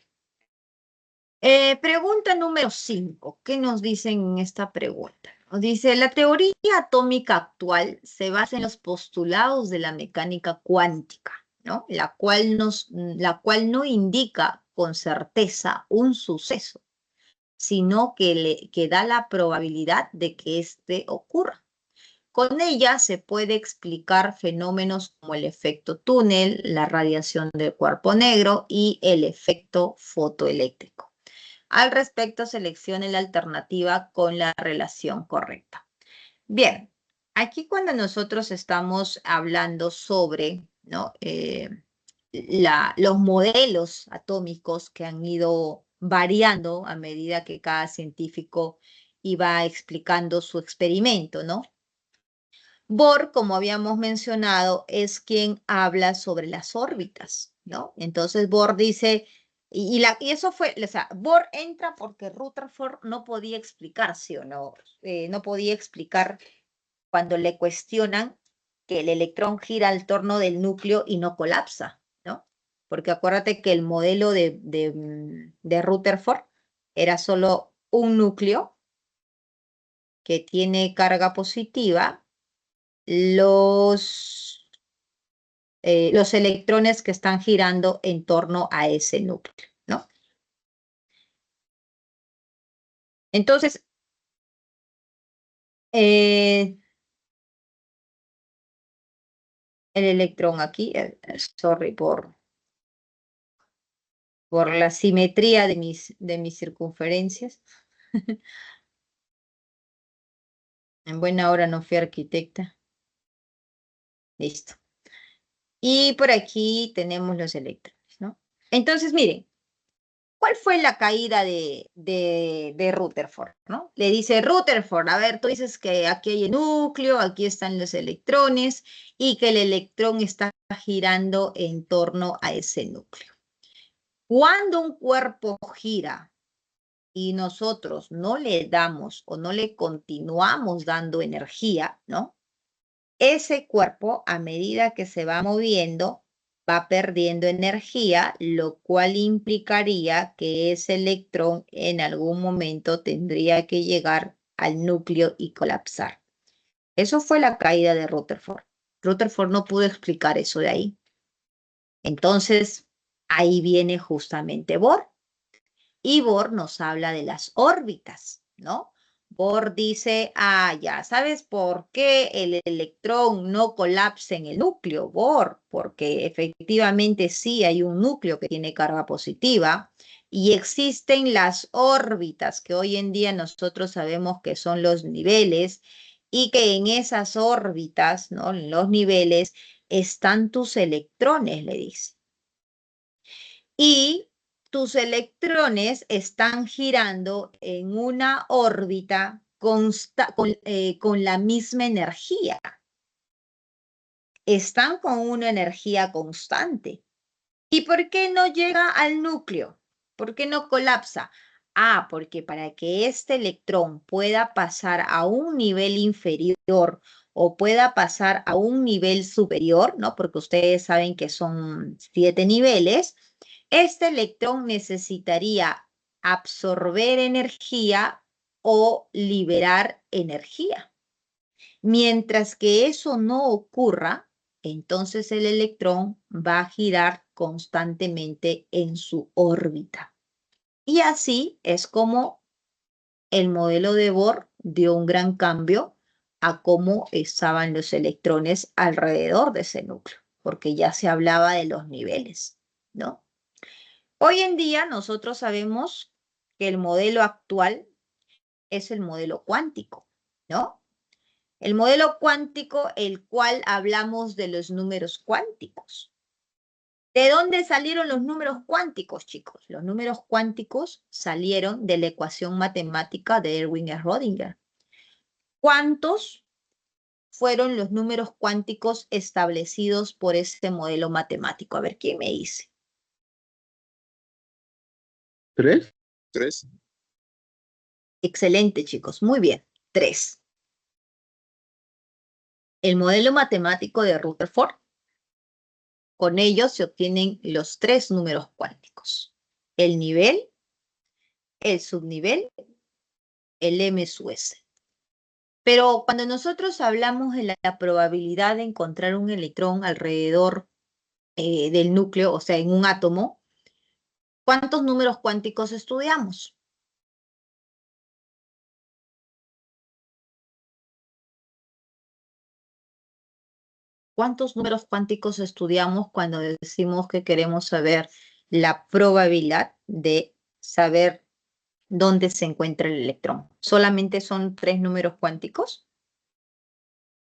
Pregunta número 5. ¿Qué nos dicen en esta pregunta? Nos dice, la teoría atómica actual se basa en los postulados de la mecánica cuántica, ¿no? La cual no indica con certeza un suceso, sino que da la probabilidad de que éste ocurra. Con ella se puede explicar fenómenos como el efecto túnel, la radiación del cuerpo negro y el efecto fotoeléctrico. Al respecto, seleccione la alternativa con la relación correcta. Bien, aquí cuando nosotros estamos hablando sobre, ¿no? Los modelos atómicos que han ido variando a medida que cada científico iba explicando su experimento, ¿no? Bohr, como habíamos mencionado, es quien habla sobre las órbitas, ¿no? Entonces Bohr dice, y eso fue, o sea, Bohr entra porque Rutherford no podía explicar, ¿sí o no? No podía explicar cuando le cuestionan que el electrón gira al torno del núcleo y no colapsa, ¿no? Porque acuérdate que el modelo de Rutherford era solo un núcleo que tiene carga positiva. Los electrones que están girando en torno a ese núcleo, ¿no? Entonces, el electrón aquí, sorry por la simetría de mis circunferencias. En buena hora no fui arquitecta. Listo. Y por aquí tenemos los electrones, ¿no? Entonces, miren, ¿cuál fue la caída de Rutherford, ¿no? Le dice Rutherford, a ver, tú dices que aquí hay el núcleo, aquí están los electrones y que el electrón está girando en torno a ese núcleo. Cuando un cuerpo gira y nosotros no le damos o no le continuamos dando energía, ¿no? Ese cuerpo, a medida que se va moviendo, va perdiendo energía, lo cual implicaría que ese electrón en algún momento tendría que llegar al núcleo y colapsar. Eso fue la caída de Rutherford. Rutherford no pudo explicar eso de ahí. Entonces, ahí viene justamente Bohr. Y Bohr nos habla de las órbitas, ¿no? Bohr dice, ya sabes por qué el electrón no colapsa en el núcleo, Bohr, porque efectivamente sí hay un núcleo que tiene carga positiva, y existen las órbitas, que hoy en día nosotros sabemos que son los niveles, y que en esas órbitas, ¿no? En los niveles, están tus electrones, le dice. Y tus electrones están girando en una órbita con la misma energía. Están con una energía constante. ¿Y por qué no llega al núcleo? ¿Por qué no colapsa? Ah, porque para que este electrón pueda pasar a un nivel inferior o pueda pasar a un nivel superior, ¿no? Porque ustedes saben que son 7 niveles, este electrón necesitaría absorber energía o liberar energía. Mientras que eso no ocurra, entonces el electrón va a girar constantemente en su órbita. Y así es como el modelo de Bohr dio un gran cambio a cómo estaban los electrones alrededor de ese núcleo, porque ya se hablaba de los niveles, ¿no? Hoy en día nosotros sabemos que el modelo actual es el modelo cuántico, ¿no? El modelo cuántico, el cual hablamos de los números cuánticos. ¿De dónde salieron los números cuánticos, chicos? Los números cuánticos salieron de la ecuación matemática de Erwin Schrödinger. ¿Cuántos fueron los números cuánticos establecidos por este modelo matemático? A ver, ¿quién me dice? 3. 3. Excelente, chicos. Muy bien. 3. El modelo matemático de Rutherford. Con ellos se obtienen los 3 números cuánticos. El nivel, el subnivel, el m sub s. Pero cuando nosotros hablamos de la probabilidad de encontrar un electrón alrededor del núcleo, o sea, en un átomo, ¿cuántos números cuánticos estudiamos? ¿Cuántos números cuánticos estudiamos cuando decimos que queremos saber la probabilidad de saber dónde se encuentra el electrón? ¿Solamente son 3 números cuánticos?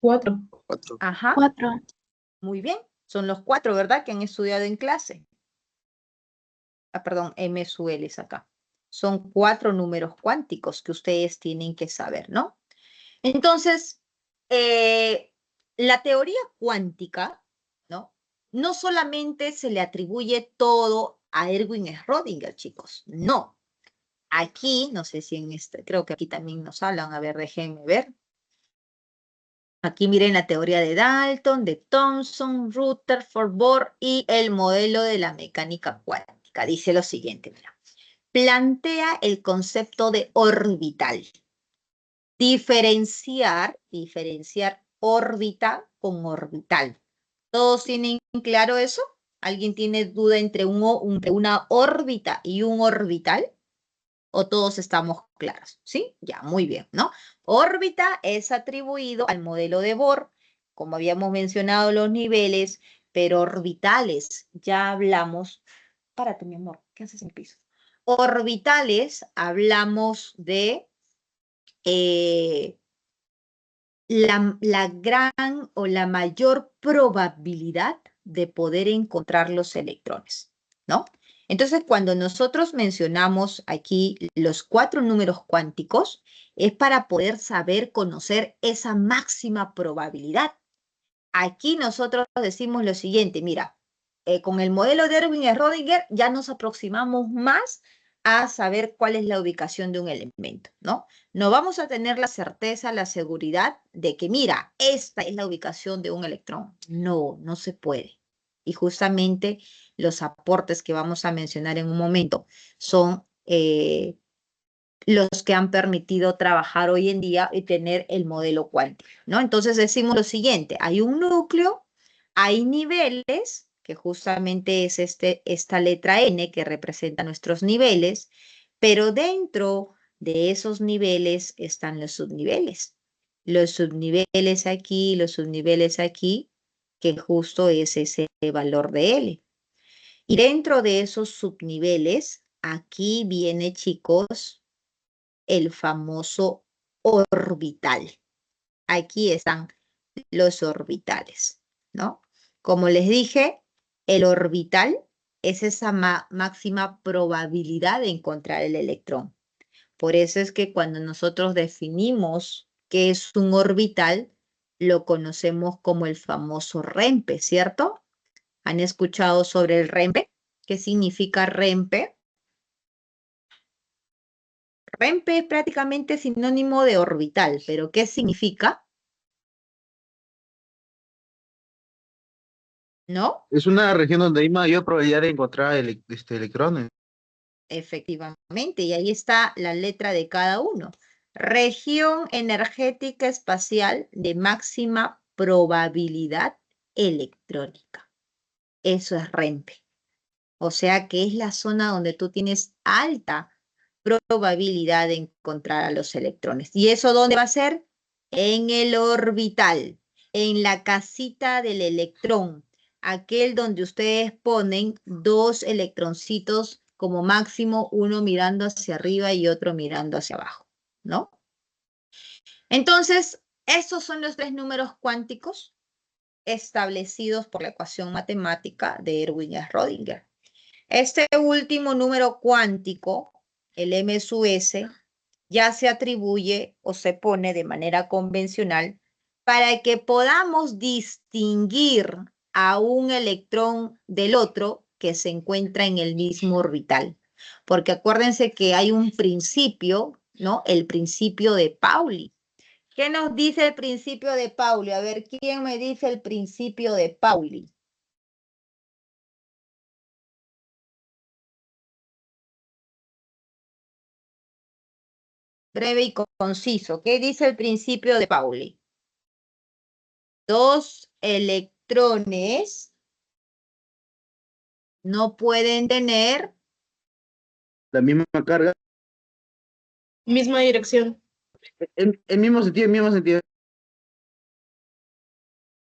4. 4. Ajá. 4. Muy bien. Son los 4, ¿verdad? Que han estudiado en clase. Ah, perdón, M sub L es acá. Son 4 números cuánticos que ustedes tienen que saber, ¿no? Entonces, la teoría cuántica, ¿no? No solamente se le atribuye todo a Erwin Schrödinger, chicos. No. Aquí, no sé si en este, creo que aquí también nos hablan. A ver, déjenme ver. Aquí miren la teoría de Dalton, de Thomson, Rutherford, Bohr y el modelo de la mecánica cuántica. Dice lo siguiente, mira. Plantea el concepto de orbital. Diferenciar órbita con orbital. ¿Todos tienen claro eso? ¿Alguien tiene duda entre una órbita y un orbital? ¿O todos estamos claros? ¿Sí? Ya, muy bien, ¿no? Órbita es atribuido al modelo de Bohr, como habíamos mencionado los niveles, pero orbitales, ya hablamos. Párate, mi amor, ¿qué haces en el piso? Orbitales, hablamos de la gran o la mayor probabilidad de poder encontrar los electrones, ¿no? Entonces, cuando nosotros mencionamos aquí los 4 números cuánticos, es para poder saber conocer esa máxima probabilidad. Aquí nosotros decimos lo siguiente, mira, con el modelo de Erwin Schrödinger ya nos aproximamos más a saber cuál es la ubicación de un elemento, ¿no? No vamos a tener la certeza, la seguridad de que, mira, esta es la ubicación de un electrón. No, no se puede. Y justamente los aportes que vamos a mencionar en un momento son los que han permitido trabajar hoy en día y tener el modelo cuántico, ¿no? Entonces decimos lo siguiente, hay un núcleo, hay niveles, que justamente es esta letra N que representa nuestros niveles, pero dentro de esos niveles están los subniveles. Los subniveles aquí, los subniveles aquí, que justo es ese valor de L. Y dentro de esos subniveles aquí viene, chicos, el famoso orbital. Aquí están los orbitales, ¿no? Como les dije, el orbital es esa máxima probabilidad de encontrar el electrón. Por eso es que cuando nosotros definimos qué es un orbital, lo conocemos como el famoso REMPE, ¿cierto? ¿Han escuchado sobre el REMPE? ¿Qué significa REMPE? REMPE es prácticamente sinónimo de orbital, pero ¿qué significa? ¿No? Es una región donde hay mayor probabilidad de encontrar electrones. Efectivamente, y ahí está la letra de cada uno. Región energética espacial de máxima probabilidad electrónica. Eso es REMPE. O sea que es la zona donde tú tienes alta probabilidad de encontrar a los electrones. ¿Y eso dónde va a ser? En el orbital, en la casita del electrón, aquel donde ustedes ponen dos electroncitos como máximo, uno mirando hacia arriba y otro mirando hacia abajo, ¿no? Entonces, estos son los tres números cuánticos establecidos por la ecuación matemática de Erwin Schrödinger. Este último número cuántico, el m sub s, ya se atribuye o se pone de manera convencional para que podamos distinguir a un electrón del otro que se encuentra en el mismo orbital. Porque acuérdense que hay un principio, ¿no? El principio de Pauli. ¿Qué nos dice el principio de Pauli? A ver, ¿quién me dice el principio de Pauli? Breve y conciso. ¿Qué dice el principio de Pauli? Dos electrones no pueden tener La misma carga. Misma dirección. El mismo sentido.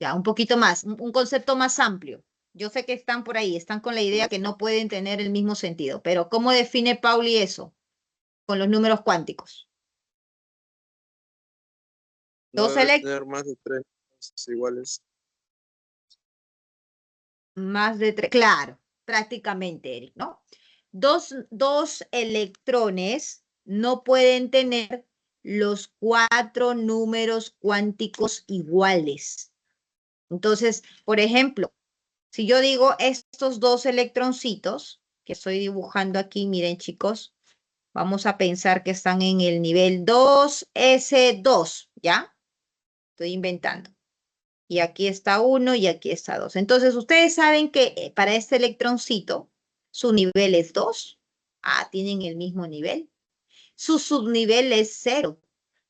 ya un poquito más, un concepto más amplio. Yo sé que están por ahí, están con la idea que no pueden tener el mismo sentido, pero ¿cómo define Pauli eso con los números cuánticos? No Dos debe tener más de 3 iguales. más de 3, claro, prácticamente, Eric, ¿no? Dos electrones no pueden tener los 4 números cuánticos iguales. Entonces, por ejemplo, si yo digo estos dos electroncitos que estoy dibujando aquí, miren chicos, vamos a pensar que están en el nivel 2s2, ¿ya? Estoy inventando. Y aquí está 1 y aquí está 2. Entonces, ustedes saben que para este electroncito, su nivel es 2. Ah, tienen el mismo nivel. Su subnivel es 0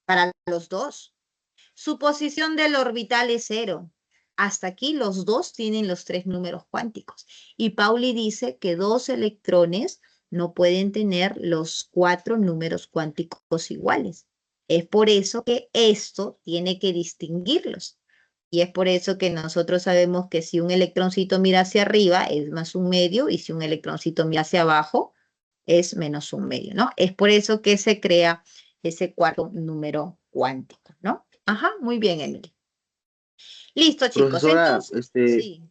para los dos. Su posición del orbital es 0. Hasta aquí los dos tienen los 3 números cuánticos. Y Pauli dice que dos electrones no pueden tener los 4 números cuánticos iguales. Es por eso que esto tiene que distinguirlos. Y es por eso que nosotros sabemos que si un electroncito mira hacia arriba es más un medio y si un electroncito mira hacia abajo es menos un medio, ¿no? Es por eso que se crea ese cuarto número cuántico, ¿no? Ajá, muy bien, Emily. Listo, chicos. Profesora, Entonces, sí,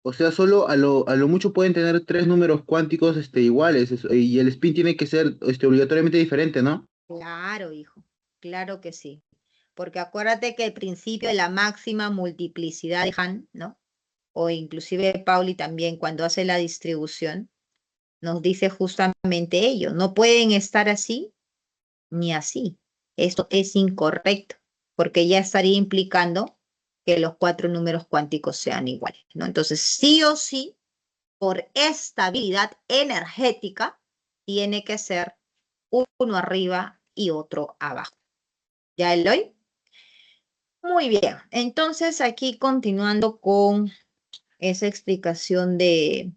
o sea, solo a lo mucho pueden tener 3 números cuánticos iguales, y el spin tiene que ser obligatoriamente diferente, ¿no? claro, hijo. Claro que sí. Porque acuérdate que el principio de la máxima multiplicidad de Hahn, ¿no? O inclusive Pauli también cuando hace la distribución, nos dice justamente ello. No pueden estar así ni así. Esto es incorrecto, porque ya estaría implicando que los 4 números cuánticos sean iguales, ¿no? Entonces, sí o sí, por estabilidad energética, tiene que ser uno arriba y otro abajo. ¿Ya, Eloy? Muy bien. Entonces, aquí continuando con esa explicación de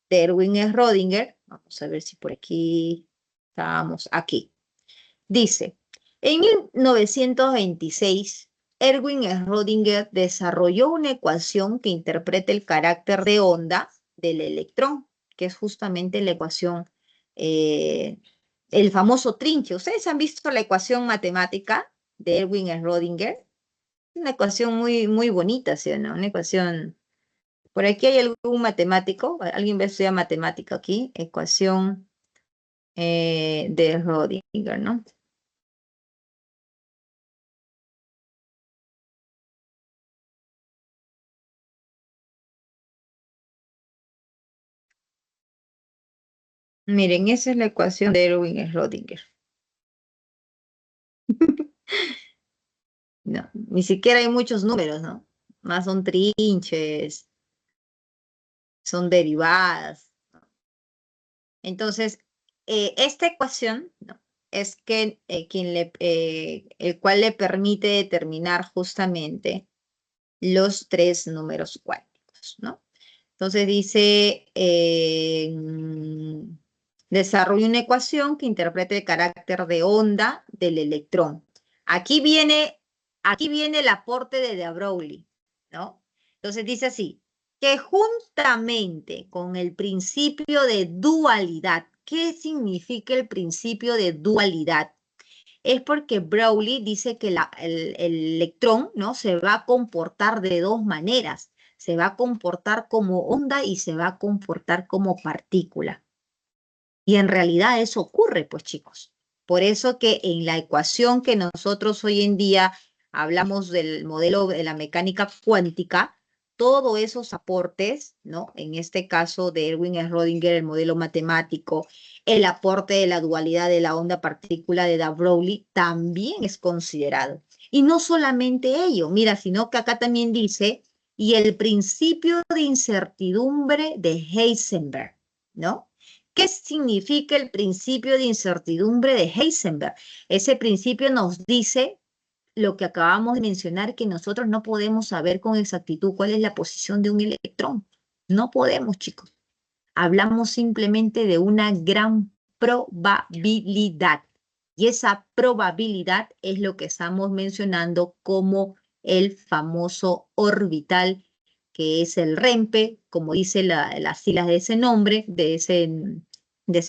Erwin Schrödinger. Vamos a ver si por aquí estamos. Aquí. Dice, en 1926, Erwin Schrödinger desarrolló una ecuación que interpreta el carácter de onda del electrón, que es justamente la ecuación, el famoso trinche. ¿Ustedes han visto la ecuación matemática de Erwin Schrödinger? Una ecuación muy, muy bonita, ¿sí o no? Una ecuación... Por aquí hay algún matemático, alguien ve estudiar matemática aquí, ecuación de Schrödinger, ¿no? Miren, esa es la ecuación de Erwin Schrödinger. No, ni siquiera hay muchos números, ¿no? Más son trinches, son derivadas. Entonces, esta ecuación, ¿no? Es que el cual le permite determinar justamente los tres números cuánticos, ¿no? Entonces dice, desarrolla una ecuación que interprete el carácter de onda del electrón. Aquí viene el aporte de de Broglie, ¿no? Entonces dice así, que juntamente con el principio de dualidad, ¿qué significa el principio de dualidad? Es porque Broglie dice que el electrón, ¿no? Se va a comportar de dos maneras. Se va a comportar como onda y se va a comportar como partícula. Y en realidad eso ocurre, pues chicos. Por eso que en la ecuación que nosotros hoy en día hablamos del modelo de la mecánica cuántica, todos esos aportes, ¿no? En este caso de Erwin Schrödinger, el modelo matemático, el aporte de la dualidad de la onda-partícula de de Broglie también es considerado. Y no solamente ello, mira, sino que acá también dice, y el principio de incertidumbre de Heisenberg, ¿no? ¿Qué significa el principio de incertidumbre de Heisenberg? Ese principio nos dice lo que acabamos de mencionar, que nosotros no podemos saber con exactitud cuál es la posición de un electrón. No podemos, chicos. Hablamos simplemente de una gran probabilidad. Y esa probabilidad es lo que estamos mencionando como el famoso orbital, que es el REMPE, como dice las siglas de ese nombre, de ese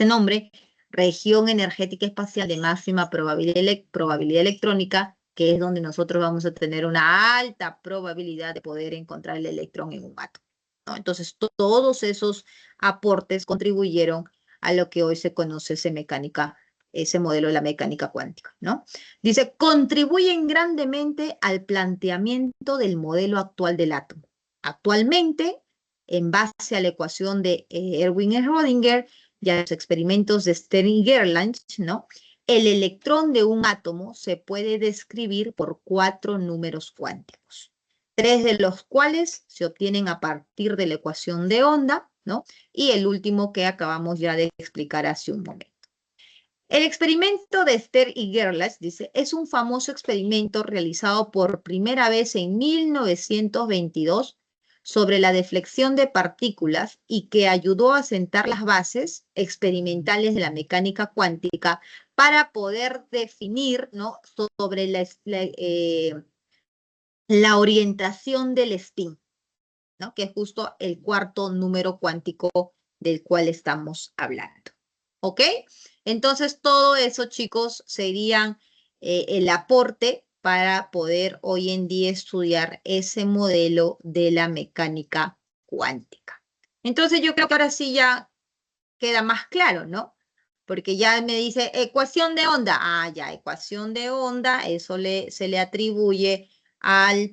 nombre, región energética espacial de máxima probabilidad electrónica, que es donde nosotros vamos a tener una alta probabilidad de poder encontrar el electrón en un átomo, ¿no? Entonces, todos esos aportes contribuyeron a lo que hoy se conoce ese modelo de la mecánica cuántica, ¿no? Dice, contribuyen grandemente al planteamiento del modelo actual del átomo. Actualmente, en base a la ecuación de Erwin Schrödinger y a los experimentos de Stern y Gerlach, ¿no? El electrón de un átomo se puede describir por 4 números cuánticos, 3 de los cuales se obtienen a partir de la ecuación de onda, ¿no? Y el último que acabamos ya de explicar hace un momento. El experimento de Stern y Gerlach, dice, es un famoso experimento realizado por primera vez en 1922 sobre la deflexión de partículas y que ayudó a sentar las bases experimentales de la mecánica cuántica para poder definir, ¿no? sobre la orientación del spin, ¿no? Que es justo el cuarto número cuántico del cual estamos hablando. ¿Ok? Entonces, todo eso, chicos, serían el aporte para poder hoy en día estudiar ese modelo de la mecánica cuántica. Entonces, yo creo que ahora sí ya queda más claro, ¿no? Porque ya me dice ecuación de onda. Ah, ya, ecuación de onda, eso se le atribuye al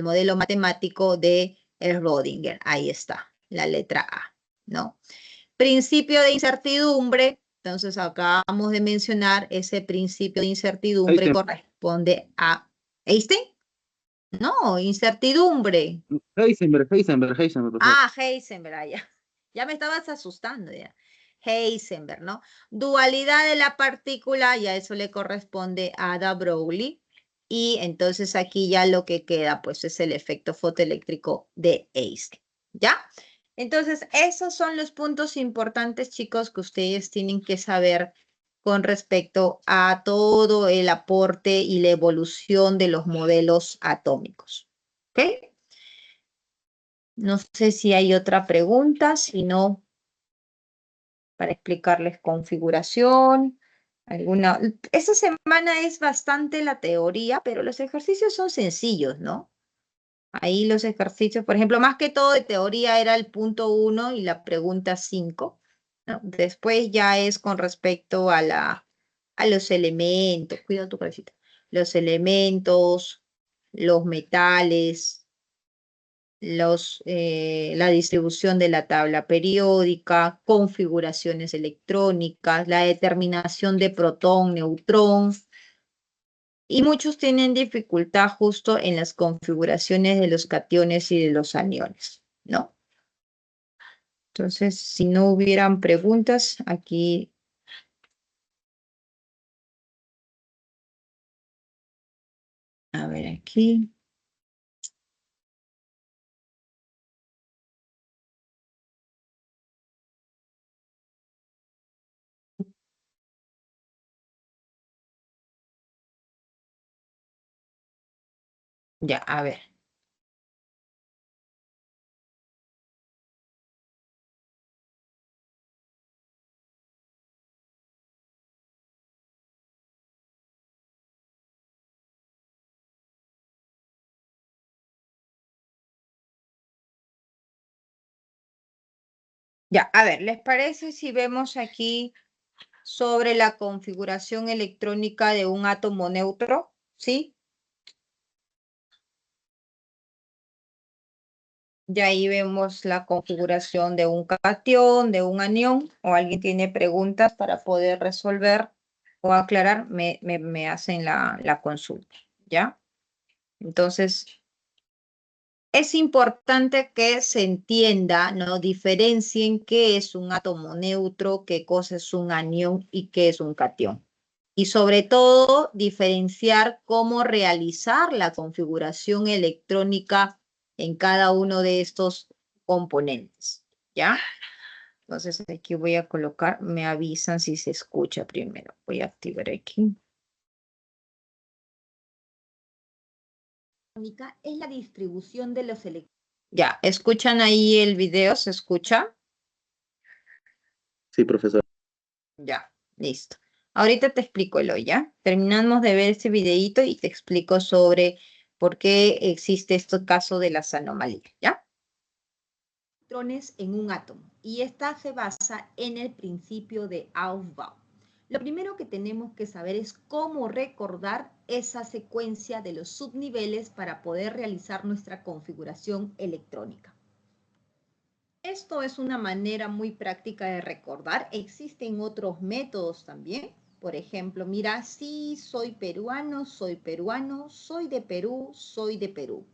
modelo matemático de Schrödinger. Ahí está, la letra A, ¿no? Principio de incertidumbre. Entonces, acabamos de mencionar ese principio de incertidumbre corresponde a Einstein. No, incertidumbre. Heisenberg, por favor. Ah, Heisenberg, ya. Ya me estabas asustando ya. Heisenberg, ¿no? Dualidad de la partícula, ya eso le corresponde a de Broglie. Y entonces aquí ya lo que queda, pues, es el efecto fotoeléctrico de Einstein, ¿ya? Entonces, esos son los puntos importantes, chicos, que ustedes tienen que saber con respecto a todo el aporte y la evolución de los modelos atómicos, ¿ok? No sé si hay otra pregunta, si no, para explicarles configuración. Esta semana es bastante la teoría, pero los ejercicios son sencillos, ¿no? Ahí los ejercicios, por ejemplo, más que todo de teoría era el punto 1 y la pregunta 5, ¿no? Después ya es con respecto a los elementos, cuida tu cabecita, los elementos, los metales, la distribución de la tabla periódica, configuraciones electrónicas, la determinación de protón, neutrón, y muchos tienen dificultad justo en las configuraciones de los cationes y de los aniones, ¿no? Entonces, si no hubieran preguntas, aquí... A ver, aquí... Ya, a ver. Ya, a ver, ¿les parece si vemos aquí sobre la configuración electrónica de un átomo neutro? ¿Sí? Ya ahí vemos la configuración de un cation, de un anión, o alguien tiene preguntas para poder resolver o aclarar, me hacen la consulta, ¿ya? Entonces, es importante que se entienda, ¿no? Diferencien qué es un átomo neutro, qué cosa es un anión y qué es un cation. Y sobre todo, diferenciar cómo realizar la configuración electrónica en cada uno de estos componentes, ¿ya? Entonces aquí voy a colocar, me avisan si se escucha primero. Voy a activar aquí. Es la distribución de los electrones. Ya, ¿escuchan ahí el video? ¿Se escucha? Sí, profesor. Ya, listo. Ahorita te explico, Eloy, ¿ya? Terminamos de ver este videíto y te explico sobre por qué existe este caso de las anomalías, ¿ya? Electrones en un átomo y esta se basa en el principio de Aufbau. Lo primero que tenemos que saber es cómo recordar esa secuencia de los subniveles para poder realizar nuestra configuración electrónica. Esto es una manera muy práctica de recordar. Existen otros métodos también. Por ejemplo, mira, sí, soy peruano, soy de Perú, soy de Perú.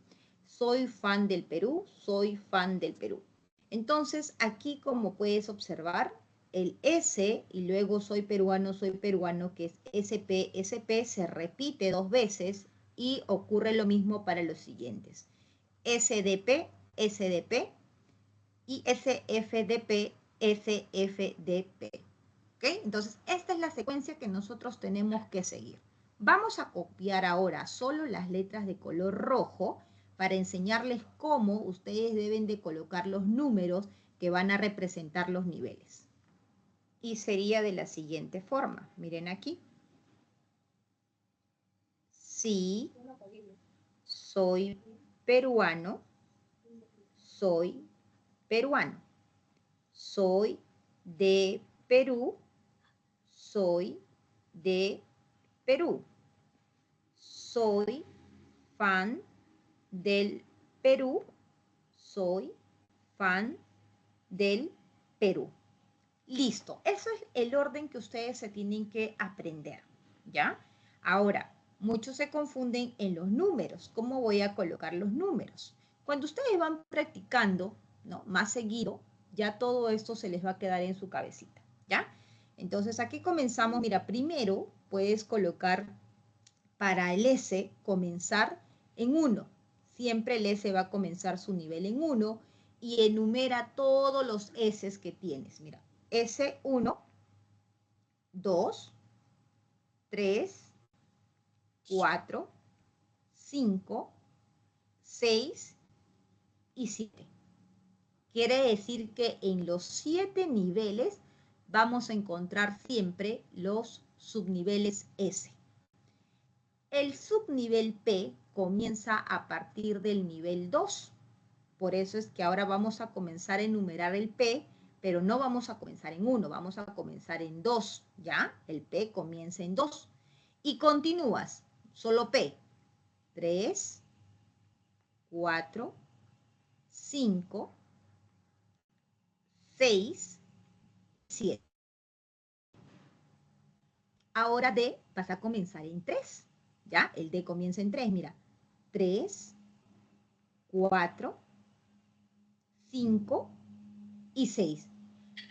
Soy fan del Perú, soy fan del Perú. Entonces, aquí como puedes observar, el S y luego soy peruano, que es SP, SP, se repite 2 veces y ocurre lo mismo para los siguientes. SDP, SDP y SFDP, SFDP. ¿Ok? Entonces, esta es la secuencia que nosotros tenemos que seguir. Vamos a copiar ahora solo las letras de color rojo para enseñarles cómo ustedes deben de colocar los números que van a representar los niveles. Y sería de la siguiente forma. Miren aquí. Sí, soy peruano, soy peruano. Soy de Perú, soy de Perú. Soy fan del Perú, soy fan del Perú. Listo, eso es el orden que ustedes se tienen que aprender, ¿ya? Ahora, muchos se confunden en los números. ¿Cómo voy a colocar los números? Cuando ustedes van practicando, ¿no? Más seguido, ya todo esto se les va a quedar en su cabecita, ¿ya? Entonces, aquí comenzamos. Mira, primero puedes colocar para el S, comenzar en 1. Siempre el S va a comenzar su nivel en 1 y enumera todos los S que tienes. Mira, S1, 2, 3, 4, 5, 6 y 7. Quiere decir que en los 7 niveles vamos a encontrar siempre los subniveles S. El subnivel P comienza a partir del nivel 2. Por eso es que ahora vamos a comenzar a enumerar el P, pero no vamos a comenzar en 1, vamos a comenzar en 2, ¿ya? El P comienza en 2. Y continúas, solo P. 3, 4, 5, 6, 7. Ahora D vas a comenzar en 3, ¿ya? El D comienza en 3, mira. 3, 4, 5 y 6.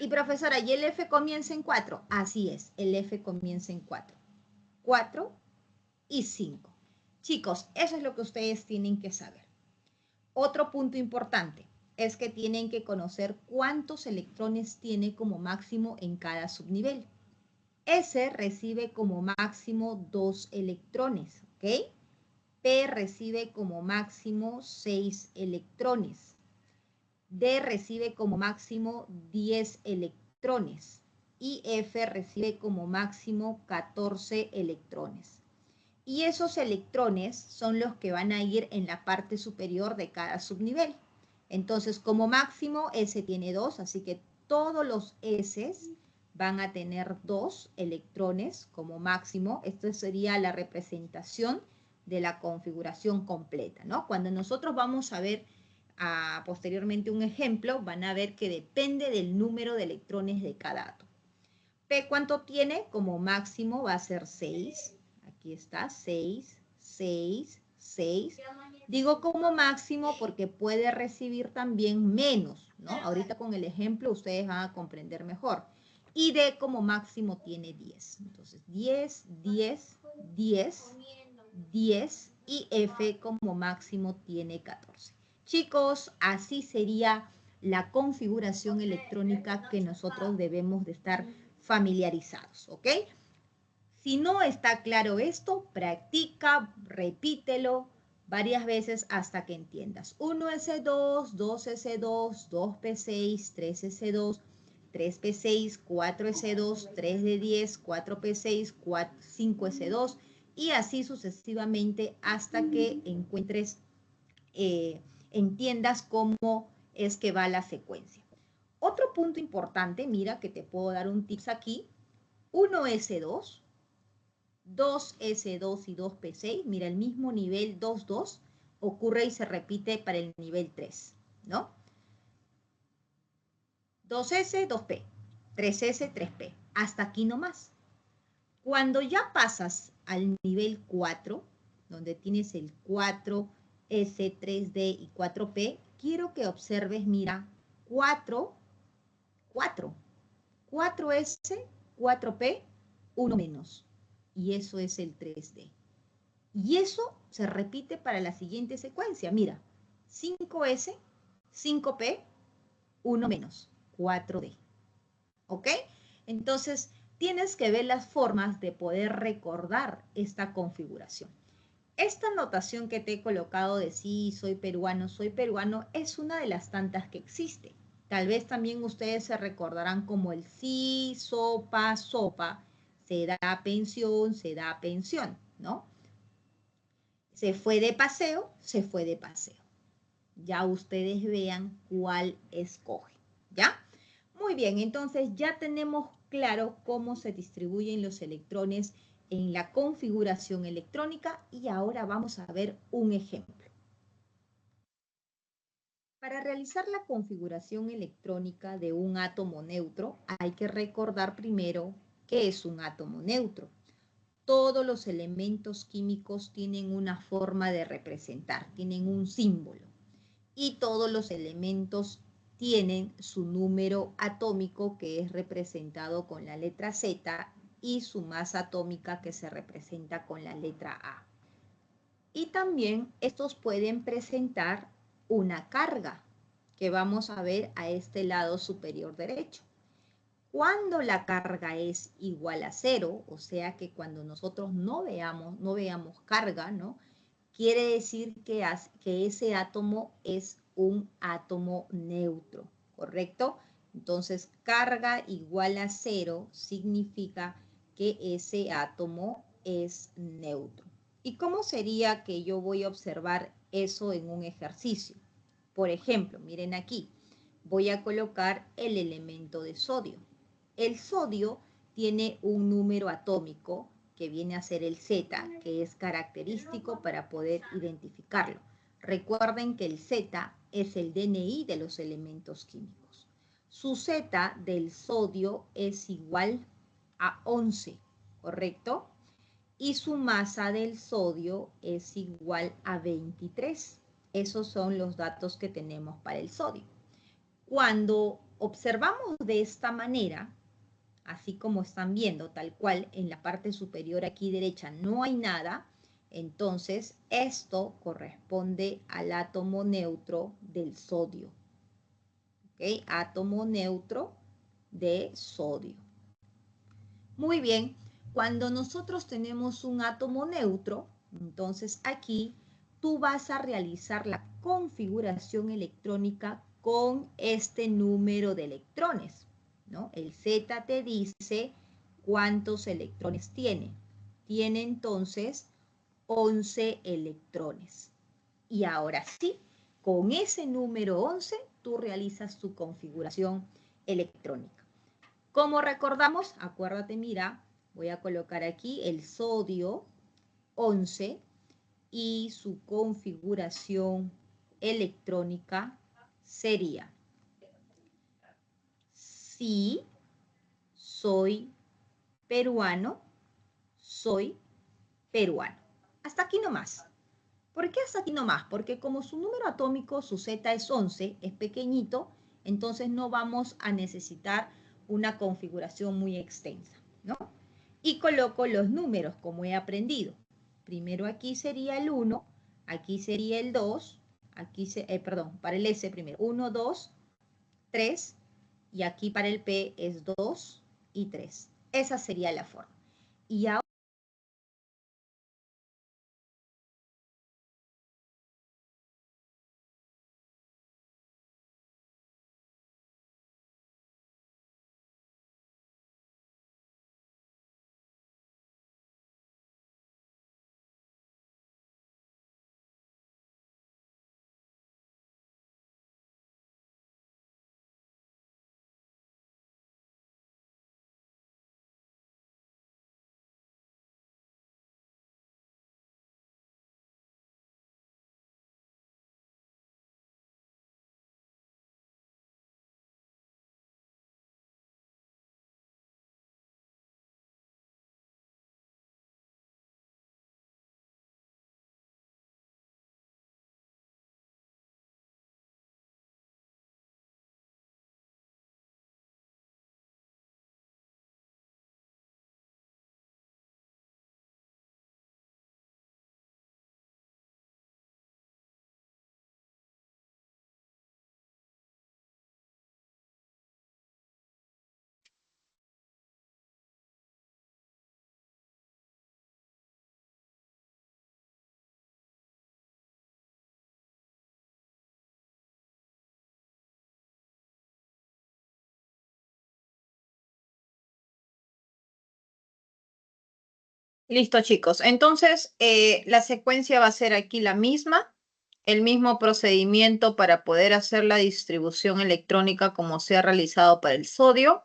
Y profesora, ¿y el F comienza en 4? Así es, el F comienza en 4. 4 y 5. Chicos, eso es lo que ustedes tienen que saber. Otro punto importante es que tienen que conocer cuántos electrones tiene como máximo en cada subnivel. S recibe como máximo 2 electrones, ¿ok? P recibe como máximo 6 electrones. D recibe como máximo 10 electrones. Y F recibe como máximo 14 electrones. Y esos electrones son los que van a ir en la parte superior de cada subnivel. Entonces, como máximo, S tiene 2, así que todos los S van a tener 2 electrones como máximo. Esto sería la representación de la configuración completa, ¿no? Cuando nosotros vamos a ver posteriormente un ejemplo, van a ver que depende del número de electrones de cada átomo. P, ¿cuánto tiene? Como máximo va a ser 6. Aquí está, 6, 6, 6. Digo como máximo porque puede recibir también menos, ¿no? Ahorita con el ejemplo ustedes van a comprender mejor. Y D como máximo tiene 10. Entonces, 10, 10, 10, 10 y F como máximo tiene 14. Chicos, así sería la configuración electrónica que nosotros debemos de estar familiarizados, ¿ok? Si no está claro esto, practica, repítelo varias veces hasta que entiendas. 1S2, 2S2, 2P6, 3S2, 3P6, 4S2, 3D10, 4P6, 5S2 y así sucesivamente hasta que encuentres, entiendas cómo es que va la secuencia. Otro punto importante, mira que te puedo dar un tips aquí, 1S2, 2S2 y 2P6, mira el mismo nivel 2,2 ocurre y se repite para el nivel 3, ¿no? 2S, 2P, 3S, 3P, hasta aquí nomás. Cuando ya pasas al nivel 4, donde tienes el 4S, 3D y 4P, quiero que observes, mira, 4, 4S, 4P, 1 menos. Y eso es el 3D. Y eso se repite para la siguiente secuencia. Mira, 5S, 5P, 1 menos, 4D. ¿Ok? Entonces, tienes que ver las formas de poder recordar esta configuración. Esta notación que te he colocado de sí, soy peruano, es una de las tantas que existe. Tal vez también ustedes se recordarán como el sí, sopa, sopa, se da pensión, ¿no? Se fue de paseo, se fue de paseo. Ya ustedes vean cuál escoge, ¿ya? Muy bien, entonces ya tenemos claro cómo se distribuyen los electrones en la configuración electrónica y ahora vamos a ver un ejemplo. Para realizar la configuración electrónica de un átomo neutro hay que recordar primero qué es un átomo neutro. Todos los elementos químicos tienen una forma de representar, tienen un símbolo. Y todos los elementos tienen su número atómico que es representado con la letra Z y su masa atómica que se representa con la letra A. Y también estos pueden presentar una carga que vamos a ver a este lado superior derecho. Cuando la carga es igual a 0, o sea que cuando nosotros no veamos carga, ¿no? Quiere decir que ese átomo es un átomo neutro, ¿correcto? Entonces, carga igual a 0 significa que ese átomo es neutro. ¿Y cómo sería que yo voy a observar eso en un ejercicio? Por ejemplo, miren aquí, voy a colocar el elemento de sodio. El sodio tiene un número atómico que viene a ser el Z, que es característico para poder identificarlo. Recuerden que el Z es el DNI de los elementos químicos. Su Z del sodio es igual a 11, ¿correcto? Y su masa del sodio es igual a 23. Esos son los datos que tenemos para el sodio. Cuando observamos de esta manera, así como están viendo, tal cual en la parte superior aquí derecha no hay nada, entonces esto corresponde al átomo neutro del sodio. ¿Ok? Átomo neutro de sodio. Muy bien, cuando nosotros tenemos un átomo neutro, entonces aquí tú vas a realizar la configuración electrónica con este número de electrones, ¿no? El Z te dice cuántos electrones tiene. Tiene entonces 11 electrones. Y ahora sí, con ese número 11, tú realizas tu configuración electrónica. Como recordamos, acuérdate, mira, voy a colocar aquí el sodio 11 y su configuración electrónica sería: sí, soy peruano, soy peruano. Hasta aquí nomás. ¿Por qué hasta aquí nomás? Porque como su número atómico, su Z es 11, es pequeñito, entonces no vamos a necesitar una configuración muy extensa, ¿no? Y coloco los números como he aprendido. Primero aquí sería el 1, aquí sería el 2, aquí para el S primero, 1, 2, 3, y aquí para el P es 2 y 3. Esa sería la forma. Y ahora listo, chicos. Entonces, la secuencia va a ser aquí la misma, el mismo procedimiento para poder hacer la distribución electrónica como se ha realizado para el sodio,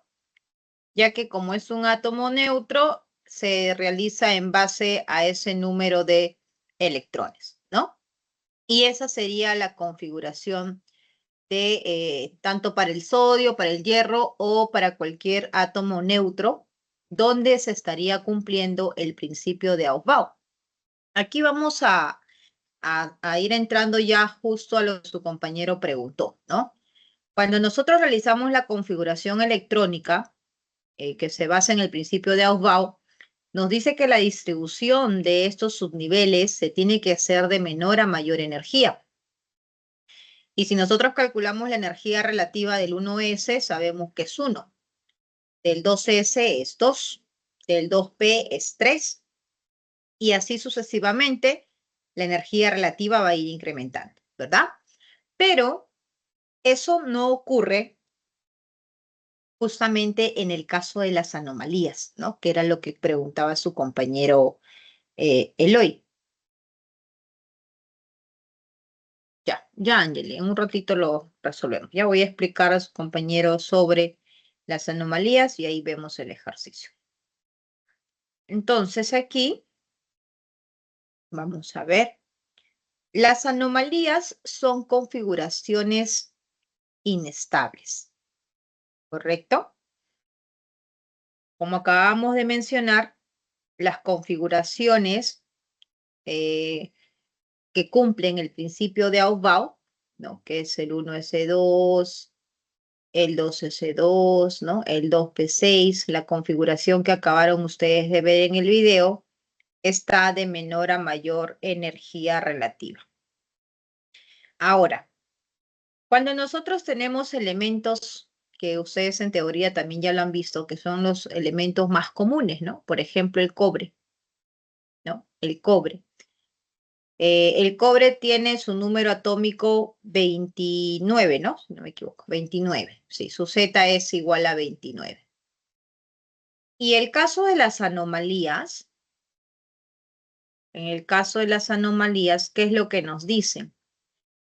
ya que como es un átomo neutro, se realiza en base a ese número de electrones, ¿no? Y esa sería la configuración de tanto para el sodio, para el hierro o para cualquier átomo neutro, donde se estaría cumpliendo el principio de Aufbau. Aquí vamos a ir entrando ya justo a lo que su compañero preguntó, ¿no? Cuando nosotros realizamos la configuración electrónica, que se basa en el principio de Aufbau, nos dice que la distribución de estos subniveles se tiene que hacer de menor a mayor energía. Y si nosotros calculamos la energía relativa del 1S, sabemos que es 1. Del 2S es 2. Del 2P es 3. Y así sucesivamente, la energía relativa va a ir incrementando, ¿verdad? Pero eso no ocurre justamente en el caso de las anomalías, ¿no? Que era lo que preguntaba su compañero Eloy. Ya, Angeli, en un ratito lo resolvemos. Ya voy a explicar a su compañero sobre las anomalías y ahí vemos el ejercicio. Entonces aquí, vamos a ver. Las anomalías son configuraciones inestables, ¿correcto? Como acabamos de mencionar, las configuraciones que cumplen el principio de Aufbau, ¿no? Que es el 1S2, el 2S2, ¿no? El 2P6, la configuración que acabaron ustedes de ver en el video, está de menor a mayor energía relativa. Ahora, cuando nosotros tenemos elementos que ustedes en teoría también ya lo han visto, que son los elementos más comunes, ¿no? Por ejemplo, el cobre, ¿no? El cobre. El cobre tiene su número atómico 29, ¿no? Si no me equivoco, 29. Sí, su Z es igual a 29. Y el caso de las anomalías, en el caso de las anomalías, ¿qué es lo que nos dicen?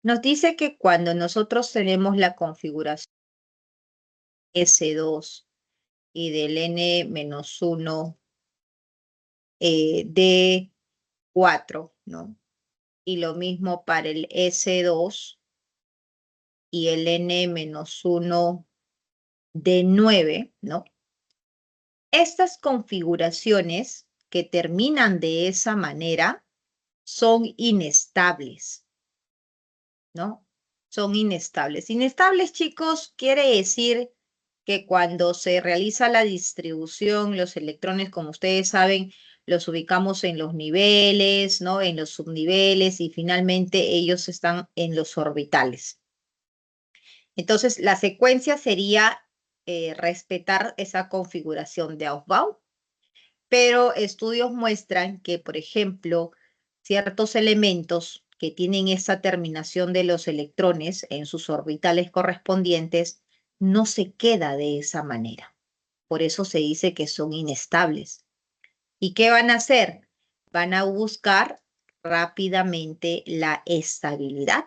Nos dice que cuando nosotros tenemos la configuración S2 y del N-1 D4, ¿no? Y lo mismo para el S2 y el N-1 D9, ¿no? Estas configuraciones que terminan de esa manera son inestables, ¿no? Son inestables. Inestables, chicos, quiere decir que cuando se realiza la distribución, los electrones, como ustedes saben, los ubicamos en los niveles, ¿no? En los subniveles y finalmente ellos están en los orbitales. Entonces, la secuencia sería respetar esa configuración de Aufbau, pero estudios muestran que, por ejemplo, ciertos elementos que tienen esa terminación de los electrones en sus orbitales correspondientes no se queda de esa manera. Por eso se dice que son inestables. ¿Y qué van a hacer? Van a buscar rápidamente la estabilidad.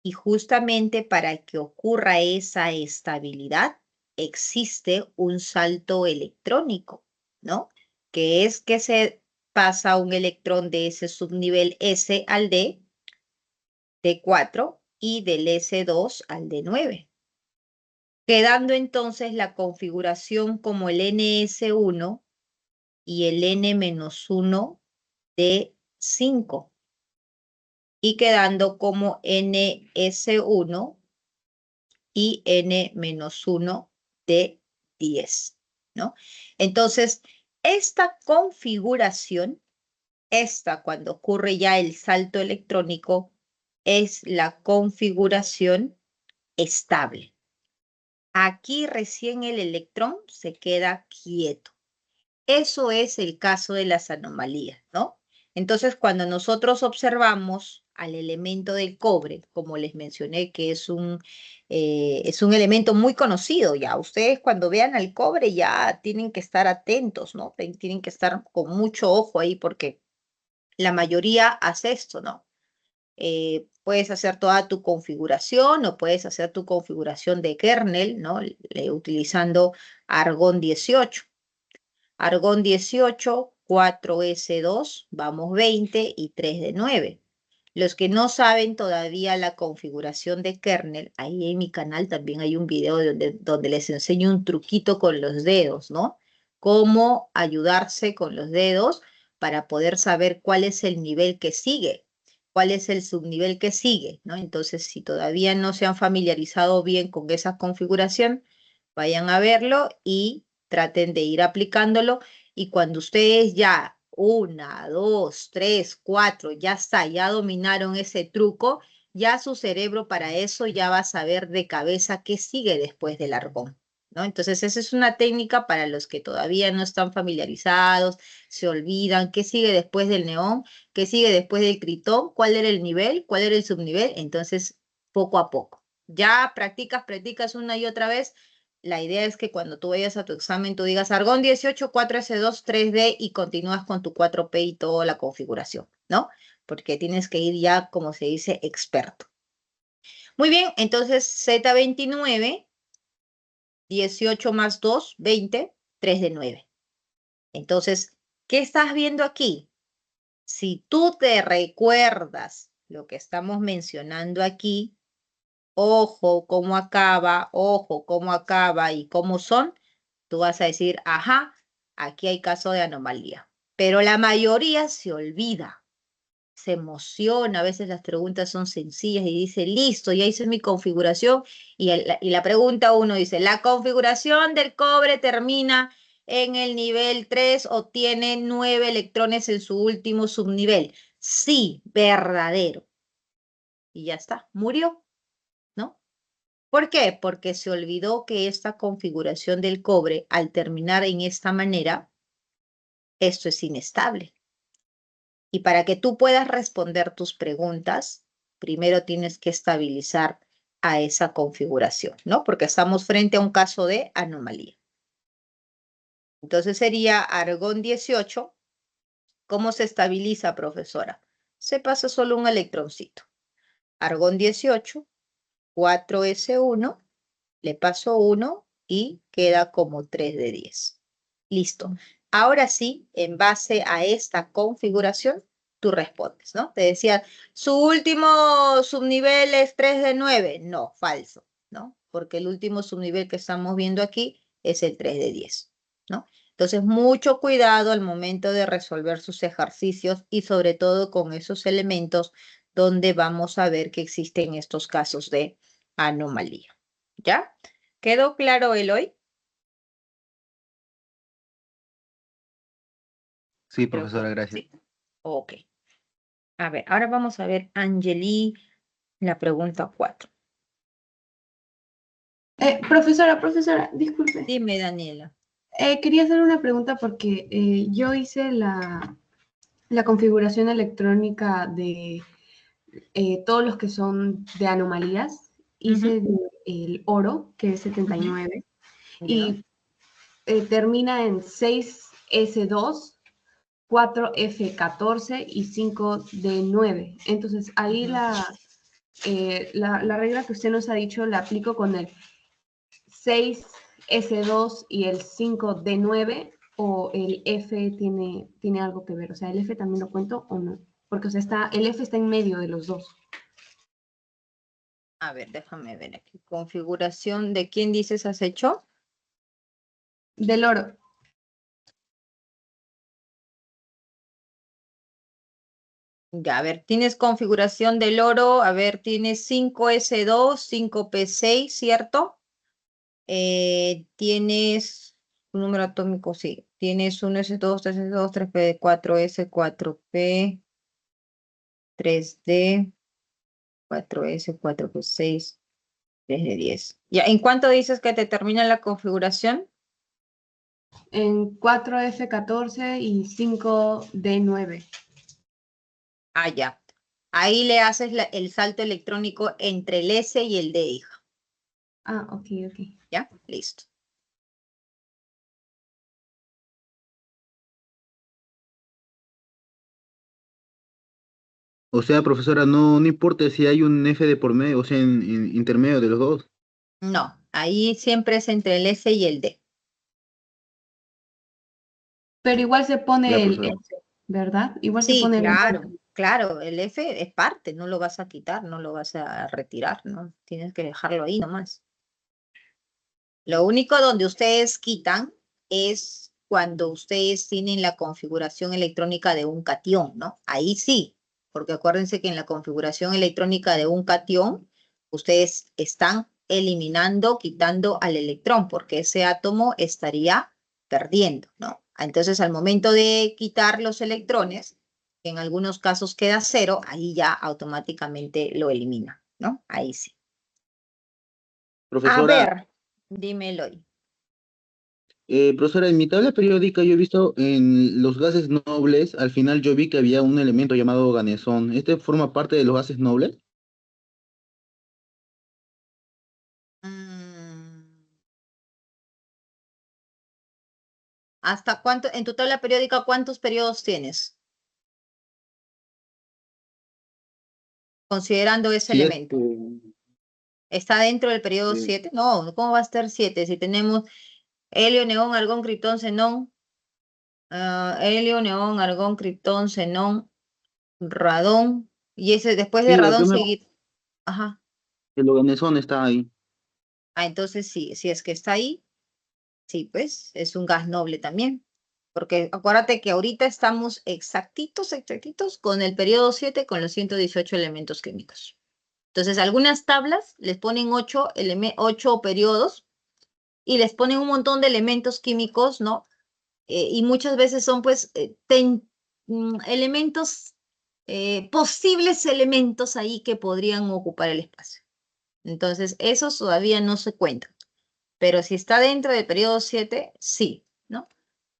Y justamente para que ocurra esa estabilidad, existe un salto electrónico, ¿no? Que es que se pasa un electrón de ese subnivel S al D, D4, y del S2 al D9, quedando entonces la configuración como el NS1 y el N-1 D5, y quedando como NS1 y N-1 de 10, ¿no? Entonces, esta configuración, cuando ocurre ya el salto electrónico, es la configuración estable. Aquí recién el electrón se queda quieto. Eso es el caso de las anomalías, ¿no? Entonces, cuando nosotros observamos al elemento del cobre, como les mencioné, que es un elemento muy conocido ya. Ustedes cuando vean al cobre ya tienen que estar atentos, ¿no? Tienen que estar con mucho ojo ahí porque la mayoría hace esto, ¿no? Puedes hacer toda tu configuración o puedes hacer tu configuración de kernel, ¿no? Utilizando argón 18. Argón 18, 4S2, vamos 20 y 3 de 9. Los que no saben todavía la configuración de kernel, ahí en mi canal también hay un video donde les enseño un truquito con los dedos, ¿no? Cómo ayudarse con los dedos para poder saber cuál es el nivel que sigue, cuál es el subnivel que sigue, ¿no? Entonces, si todavía no se han familiarizado bien con esa configuración, vayan a verlo y traten de ir aplicándolo. Y cuando ustedes ya 1, 2, 3, 4, ya está, ya dominaron ese truco, ya su cerebro para eso ya va a saber de cabeza qué sigue después del argón, ¿no? Entonces, esa es una técnica para los que todavía no están familiarizados, se olvidan qué sigue después del neón, qué sigue después del critón, cuál era el nivel, cuál era el subnivel. Entonces, poco a poco. Ya practicas una y otra vez, la idea es que cuando tú vayas a tu examen, tú digas argón 18, 4S2, 3D y continúas con tu 4P y toda la configuración, ¿no? Porque tienes que ir ya, como se dice, experto. Muy bien, entonces Z29, 18 más 2, 20, 3 de 9. Entonces, ¿qué estás viendo aquí? Si tú te recuerdas lo que estamos mencionando aquí, ojo cómo acaba y cómo son, tú vas a decir, ajá, aquí hay caso de anomalía. Pero la mayoría se olvida, se emociona, a veces las preguntas son sencillas y dice, listo, ya hice mi configuración. Y la pregunta uno dice, ¿la configuración del cobre termina en el nivel 3 o tiene 9 electrones en su último subnivel? Sí, verdadero. Y ya está, murió, ¿no? ¿Por qué? Porque se olvidó que esta configuración del cobre, al terminar en esta manera, esto es inestable. Y para que tú puedas responder tus preguntas, primero tienes que estabilizar a esa configuración, ¿no? Porque estamos frente a un caso de anomalía. Entonces sería argón 18. ¿Cómo se estabiliza, profesora? Se pasa solo un electroncito. Argón 18, 4S1, le paso 1 y queda como 3 de 10. Listo. Ahora sí, en base a esta configuración, tú respondes, ¿no? Te decía, su último subnivel es 3 de 9. No, falso, ¿no? Porque el último subnivel que estamos viendo aquí es el 3 de 10, ¿no? Entonces, mucho cuidado al momento de resolver sus ejercicios y sobre todo con esos elementos donde vamos a ver que existen estos casos de anomalía. ¿Ya? ¿Quedó claro, Eloy? Sí, Creo profesora, que gracias. sí. Ok. A ver, ahora vamos a ver, Angeli, la pregunta 4. Profesora, disculpe. Dime, Daniela. Quería hacer una pregunta porque yo hice la configuración electrónica de todos los que son de anomalías. Hice el oro, que es 79, Ya. y termina en 6S2, 4F14 y 5D9. Entonces, ahí Ujú. la regla que usted nos ha dicho la aplico con el 6S2 y el 5D9, o el F tiene algo que ver. O sea, ¿el F también lo cuento o no? Porque, o sea, el F está en medio de los dos. A ver, déjame ver aquí. Configuración de quién dices has hecho. Del oro. Ya, a ver, tienes configuración del oro. A ver, tienes 5S2, 5P6, ¿cierto? Tienes un número atómico, sí. Tienes 1S2, 3S2, 3P, 4S, 4P, 3D, 4S, 4P6, 3 de 10. Ya, ¿en cuánto dices que te termina la configuración? En 4F14 y 5D9. Ah, ya. Ahí le haces el salto electrónico entre el S y el D, hija. Ah, ok. ¿Ya? Listo. O sea, profesora, no importa si hay un F de por medio, o sea, en intermedio de los dos. No, ahí siempre es entre el S y el D. Pero igual se Ya, pone el profesora. F, ¿verdad? Igual se Sí, pone el F. claro, claro, el F es parte, no lo vas a quitar, no lo vas a retirar, ¿no? Tienes que dejarlo ahí nomás. Lo único donde ustedes quitan es cuando ustedes tienen la configuración electrónica de un catión, ¿no? Ahí sí, porque acuérdense que en la configuración electrónica de un catión, ustedes están eliminando, quitando al electrón, porque ese átomo estaría perdiendo, ¿no? Entonces, al momento de quitar los electrones, en algunos casos queda 0, ahí ya automáticamente lo elimina, ¿no? Ahí sí. A Profesora, ver, dímelo. profesora, en mi tabla periódica yo he visto en los gases nobles, al final yo vi que había un elemento llamado ganesón. ¿Este forma parte de los gases nobles? ¿Hasta cuánto, en tu tabla periódica, cuántos periodos tienes? Considerando ese elemento. ¿Está dentro del periodo 7? No, ¿cómo va a estar 7? Si tenemos helio, neón, argón, criptón, xenón, helio, neón, argón, criptón, xenón, radón, y ese después de Sí, radón seguir. Ajá. el organezón está ahí. Entonces sí, si es que está ahí, sí, pues es un gas noble también. Porque acuérdate que ahorita estamos exactitos con el periodo 7 con los 118 elementos químicos. Entonces, algunas tablas les ponen 8 periodos y les ponen un montón de elementos químicos, ¿no? Y muchas veces son, pues, elementos, posibles elementos ahí que podrían ocupar el espacio. Entonces, esos todavía no se cuentan. Pero si está dentro del periodo 7, sí, ¿no?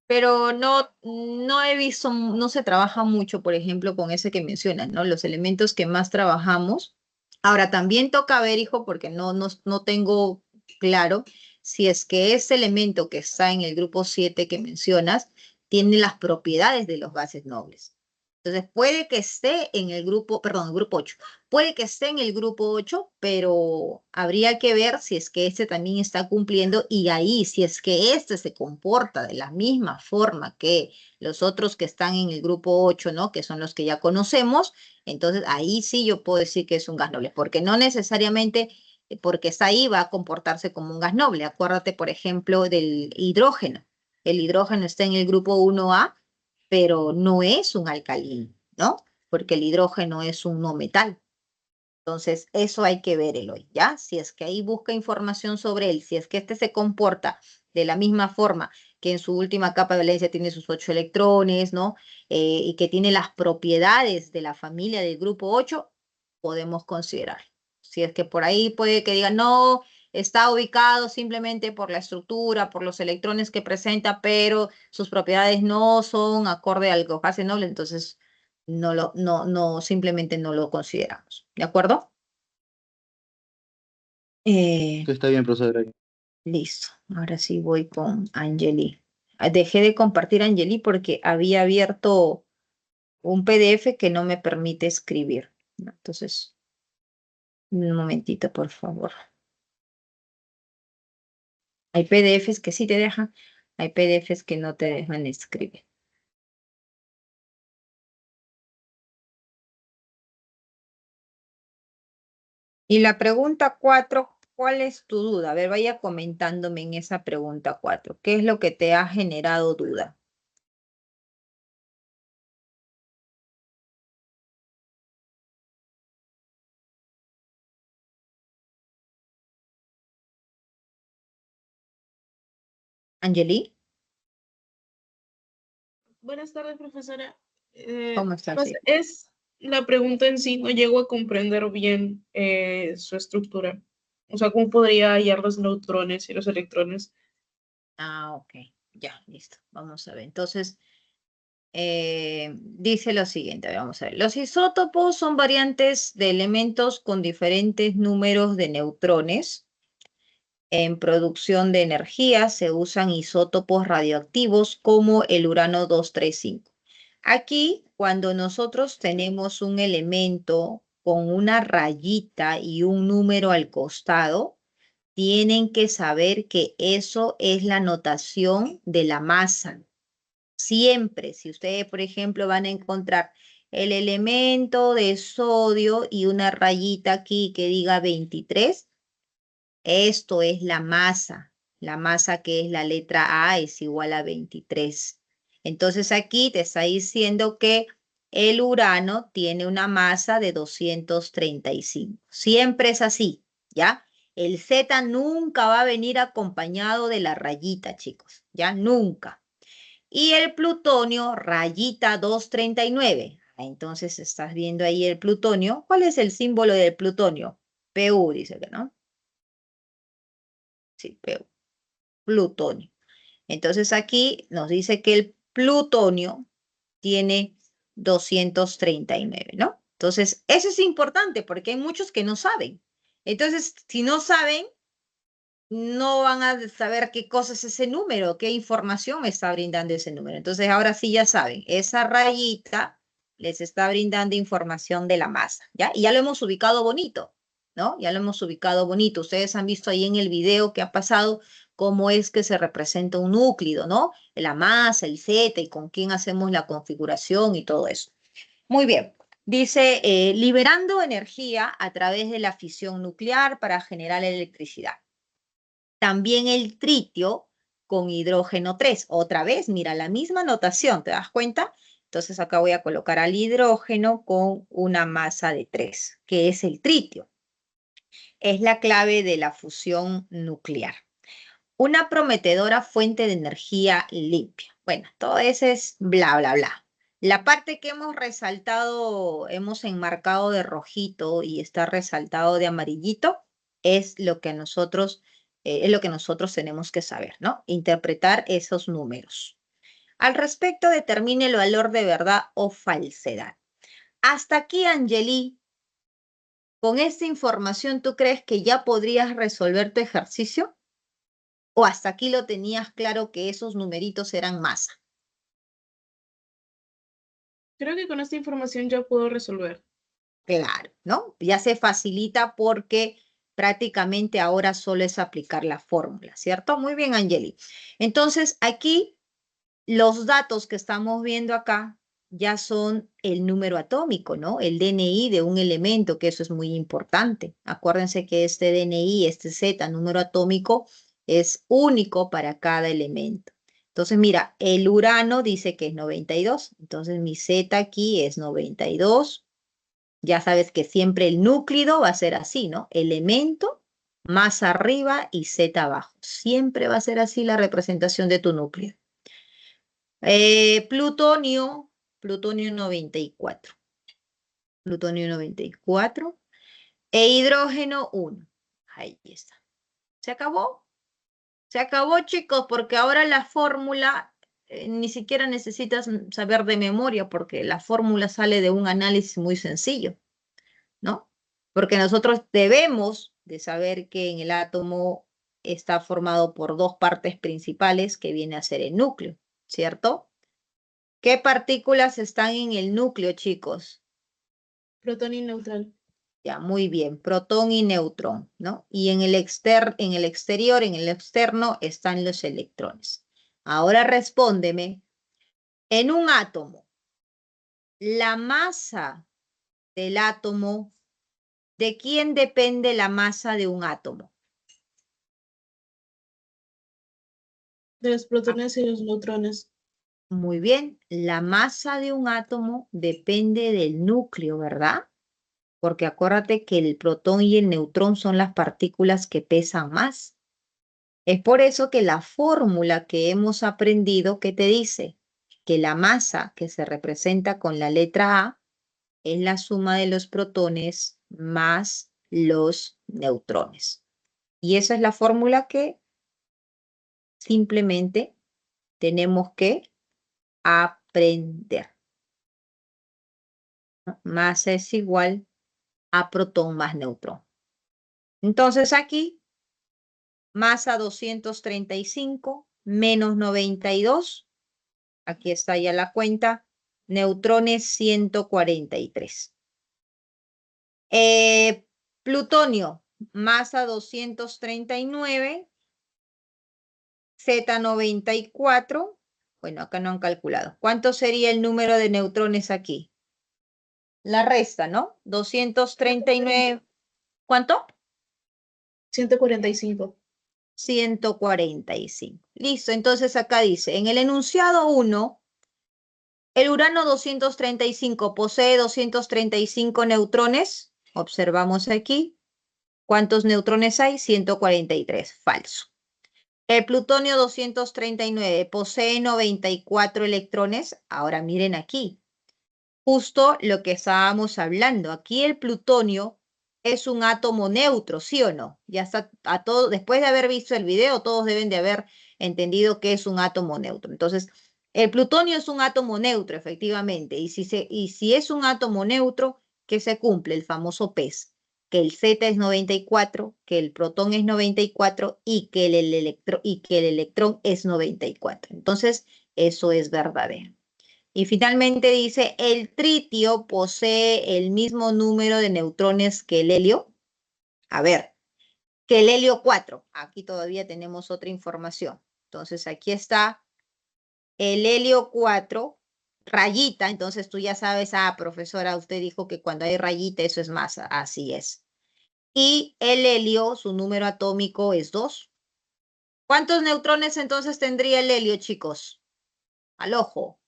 Pero no he visto, no se trabaja mucho, por ejemplo, con ese que mencionas, ¿no? Los elementos que más trabajamos. Ahora, también toca ver, hijo, porque no tengo claro si es que ese elemento que está en el grupo 7 que mencionas tiene las propiedades de los gases nobles. Entonces, puede que esté en el grupo, perdón, el grupo 8. Puede que esté en el grupo 8, pero habría que ver si es que este también está cumpliendo y ahí, si es que este se comporta de la misma forma que los otros que están en el grupo 8, ¿no? Que son los que ya conocemos, entonces ahí sí yo puedo decir que es un gas noble, porque no necesariamente porque está ahí va a comportarse como un gas noble. Acuérdate, por ejemplo, del hidrógeno. El hidrógeno está en el grupo 1A, pero no es un alcalino, ¿no? Porque el hidrógeno es un no metal. Entonces, eso hay que ver, Eloy, ¿ya? Si es que ahí busca información sobre él, si es que este se comporta de la misma forma que en su última capa de valencia tiene sus 8 electrones, ¿no? Y que tiene las propiedades de la familia del grupo 8, podemos considerar. Si es que por ahí puede que digan, no, está ubicado simplemente por la estructura, por los electrones que presenta, pero sus propiedades no son acorde al gases noble, entonces simplemente no lo consideramos. ¿De acuerdo? Está bien, profesora. Listo. Ahora sí voy con Angeli. Dejé de compartir Angeli porque había abierto un PDF que no me permite escribir, ¿no? Entonces, un momentito, por favor. Hay PDFs que sí te dejan, hay PDFs que no te dejan escribir. Y la pregunta 4, ¿cuál es tu duda? A ver, vaya comentándome en esa pregunta 4. ¿Qué es lo que te ha generado duda? Angeli, Buenas tardes, profesora. ¿cómo estás? Pues es la pregunta en sí, no llego a comprender bien su estructura. O sea, ¿cómo podría hallar los neutrones y los electrones? Ok, ya, listo. Vamos a ver. Entonces, dice lo siguiente, vamos a ver. Los isótopos son variantes de elementos con diferentes números de neutrones. En producción de energía se usan isótopos radioactivos como el urano 235. Aquí, cuando nosotros tenemos un elemento con una rayita y un número al costado, tienen que saber que eso es la notación de la masa. Siempre, si ustedes, por ejemplo, van a encontrar el elemento de sodio y una rayita aquí que diga 23, esto es la masa que es la letra A es igual a 23. Entonces aquí te está diciendo que el urano tiene una masa de 235. Siempre es así, ¿ya? El Z nunca va a venir acompañado de la rayita, chicos, ¿ya? Nunca. Y el plutonio, rayita 239. Entonces estás viendo ahí el plutonio. ¿Cuál es el símbolo del plutonio? PU, dice que, ¿no? Sí, PU, plutonio. Entonces aquí nos dice que el plutonio tiene 239, ¿no? Entonces, eso es importante porque hay muchos que no saben. Entonces, si no saben, no van a saber qué cosa es ese número, qué información me está brindando ese número. Entonces, ahora sí ya saben, esa rayita les está brindando información de la masa, ¿ya? Y ya lo hemos ubicado bonito, ¿no? Ya lo hemos ubicado bonito. Ustedes han visto ahí en el video que ha pasado cómo es que se representa un núcleo, ¿no? La masa, el Z y con quién hacemos la configuración y todo eso. Muy bien. Dice, liberando energía a través de la fisión nuclear para generar electricidad. También el tritio con hidrógeno 3. Otra vez, mira, la misma notación, ¿te das cuenta? Entonces acá voy a colocar al hidrógeno con una masa de 3, que es el tritio. Es la clave de la fusión nuclear. Una prometedora fuente de energía limpia. Bueno, todo eso es bla, bla, bla. La parte que hemos resaltado, hemos enmarcado de rojito y está resaltado de amarillito, es lo que nosotros tenemos que saber, ¿no? Interpretar esos números. Al respecto, determine el valor de verdad o falsedad. Hasta aquí, Angeli, con esta información, ¿tú crees que ya podrías resolver tu ejercicio? ¿O hasta aquí lo tenías claro que esos numeritos eran masa? Creo que con esta información ya puedo resolver. Claro, ¿no? Ya se facilita porque prácticamente ahora solo es aplicar la fórmula, ¿cierto? Muy bien, Angeli. Entonces, aquí los datos que estamos viendo acá ya son el número atómico, ¿no? El DNI de un elemento, que eso es muy importante. Acuérdense que este DNI, este Z, número atómico, es único para cada elemento. Entonces, mira, el urano dice que es 92. Entonces, mi Z aquí es 92. Ya sabes que siempre el núclido va a ser así, ¿no? Elemento más arriba y Z abajo. Siempre va a ser así la representación de tu núcleo. Plutonio 94. Plutonio 94. E hidrógeno 1. Ahí está. ¿Se acabó? Se acabó, chicos, porque ahora la fórmula ni siquiera necesitas saber de memoria, porque la fórmula sale de un análisis muy sencillo, ¿no? Porque nosotros debemos de saber que en el átomo está formado por dos partes principales que viene a ser el núcleo, ¿cierto? ¿Qué partículas están en el núcleo, chicos? Protón y neutral. Ya, muy bien, protón y neutrón, ¿no? Y en el exterior, en el externo, están los electrones. Ahora respóndeme, en un átomo, la masa del átomo, ¿de quién depende la masa de un átomo? De los protones y los neutrones. Muy bien, la masa de un átomo depende del núcleo, ¿verdad? Porque acuérdate que el protón y el neutrón son las partículas que pesan más. Es por eso que la fórmula que hemos aprendido, ¿qué te dice? Que la masa que se representa con la letra A es la suma de los protones más los neutrones. Y esa es la fórmula que simplemente tenemos que aprender, ¿no? Masa es igual a protón más neutrón. Entonces aquí, masa 235 menos 92, aquí está ya la cuenta, neutrones 143. Plutonio, masa 239, Z94, bueno, acá no han calculado. ¿Cuánto sería el número de neutrones aquí? La resta, ¿no? 239, ¿cuánto? 145. 145. Listo, entonces acá dice, en el enunciado 1, el urano 235 posee 235 neutrones. Observamos aquí. ¿Cuántos neutrones hay? 143. Falso. El plutonio 239 posee 94 electrones. Ahora miren aquí. Justo lo que estábamos hablando. Aquí el plutonio es un átomo neutro, ¿sí o no? Ya está a todo, después de haber visto el video, todos deben de haber entendido que es un átomo neutro. Entonces, el plutonio es un átomo neutro, efectivamente. Y si es un átomo neutro, ¿qué se cumple? El famoso PES. que el Z es 94, que el protón es 94 y que el electrón es 94. Entonces, eso es verdadero. Y finalmente dice, el tritio posee el mismo número de neutrones que el helio. A ver, que el helio 4. Aquí todavía tenemos otra información. Entonces, aquí está el helio 4, rayita. Entonces, tú ya sabes, profesora, usted dijo que cuando hay rayita eso es masa. Así es. Y el helio, su número atómico es 2. ¿Cuántos neutrones entonces tendría el helio, chicos? Al ojo.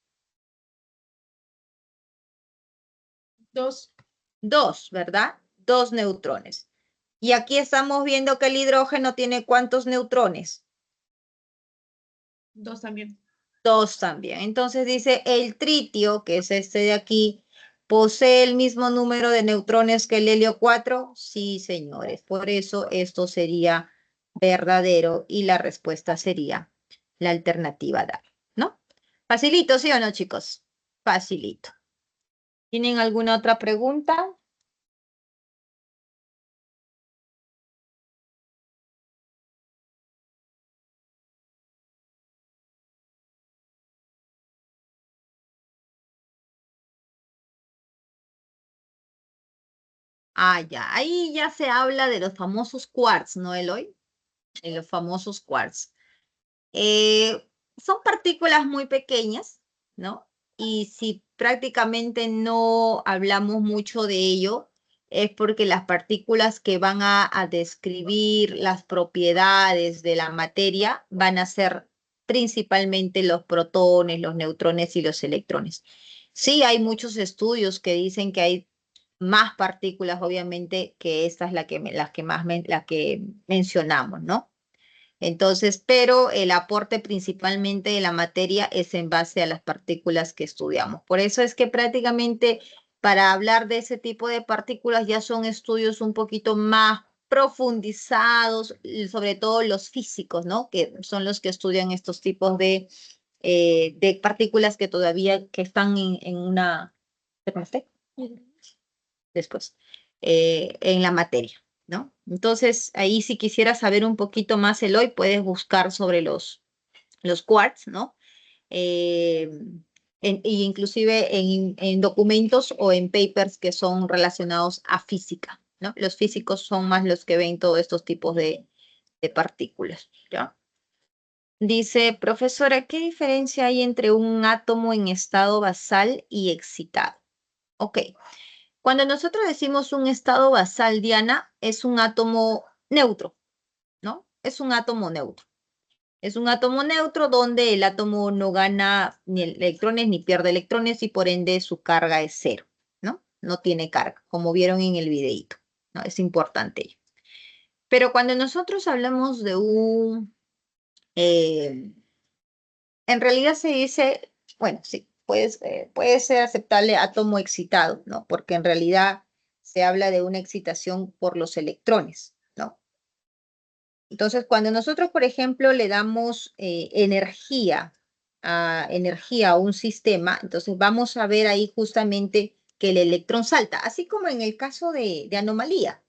2. 2, ¿verdad? 2 neutrones. Y aquí estamos viendo que el hidrógeno tiene ¿cuántos neutrones? 2 también. 2 también. Entonces dice el tritio, que es este de aquí, ¿posee el mismo número de neutrones que el helio 4? Sí, señores. Por eso esto sería verdadero y la respuesta sería la alternativa D, ¿no? Facilito, ¿sí o no, chicos? Facilito. ¿Tienen alguna otra pregunta? Ya, ahí ya se habla de los famosos quarks, ¿no, Eloy? De los famosos quarks. Son partículas muy pequeñas, ¿no? Y si prácticamente no hablamos mucho de ello, es porque las partículas que van a describir las propiedades de la materia van a ser principalmente los protones, los neutrones y los electrones. Sí, hay muchos estudios que dicen que hay más partículas, obviamente, que esta es la que mencionamos, ¿no? Entonces, pero el aporte principalmente de la materia es en base a las partículas que estudiamos. Por eso es que prácticamente para hablar de ese tipo de partículas ya son estudios un poquito más profundizados, y sobre todo los físicos, ¿no? Que son los que estudian estos tipos de partículas que todavía que están en una... Después, en la materia, ¿no? Entonces, ahí si quisieras saber un poquito más, Eloy, puedes buscar sobre los quarks, ¿no? Y inclusive en documentos o en papers que son relacionados a física, ¿no? Los físicos son más los que ven todos estos tipos de partículas, ¿ya? Dice, profesora, ¿qué diferencia hay entre un átomo en estado basal y excitado? Ok. Cuando nosotros decimos un estado basal, Diana, es un átomo neutro, ¿no? Es un átomo neutro. Es un átomo neutro donde el átomo no gana ni electrones ni pierde electrones y por ende su carga es cero, ¿no? No tiene carga, como vieron en el videíto, ¿no? Es importante ello. Pero cuando nosotros hablamos de en realidad se dice, bueno, sí, puede ser aceptable átomo excitado, ¿no? Porque en realidad se habla de una excitación por los electrones, ¿no? Entonces, cuando nosotros, por ejemplo, le damos energía a un sistema, entonces vamos a ver ahí justamente que el electrón salta, así como en el caso de anomalía,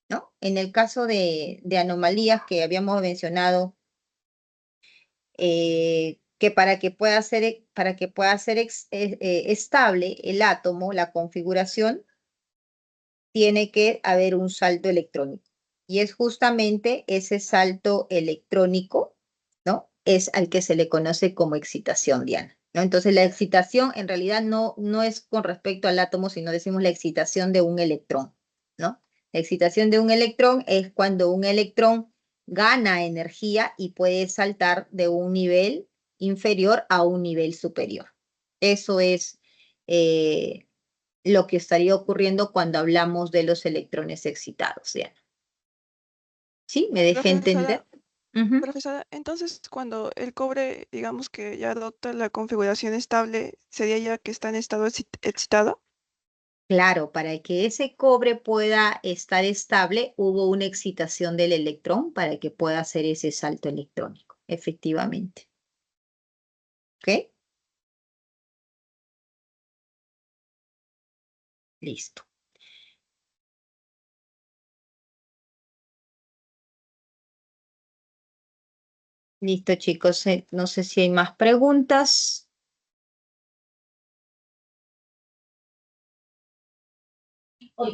¿no? En el caso de anomalías que habíamos mencionado, que para que pueda ser estable el átomo, la configuración, tiene que haber un salto electrónico. Y es justamente ese salto electrónico, ¿no? Es al que se le conoce como excitación, Diana, ¿no? Entonces, la excitación en realidad no es con respecto al átomo, sino decimos la excitación de un electrón, ¿no? La excitación de un electrón es cuando un electrón gana energía y puede saltar de un nivel inferior a un nivel superior. Eso es lo que estaría ocurriendo cuando hablamos de los electrones excitados, Diana. ¿Sí? ¿Me dejé entender? Profesora, entonces cuando el cobre, digamos que ya adopta la configuración estable, ¿sería ya que está en estado excitado? Claro, para que ese cobre pueda estar estable, hubo una excitación del electrón para que pueda hacer ese salto electrónico, efectivamente. ¿Ok? Listo. Listo, chicos. No sé si hay más preguntas.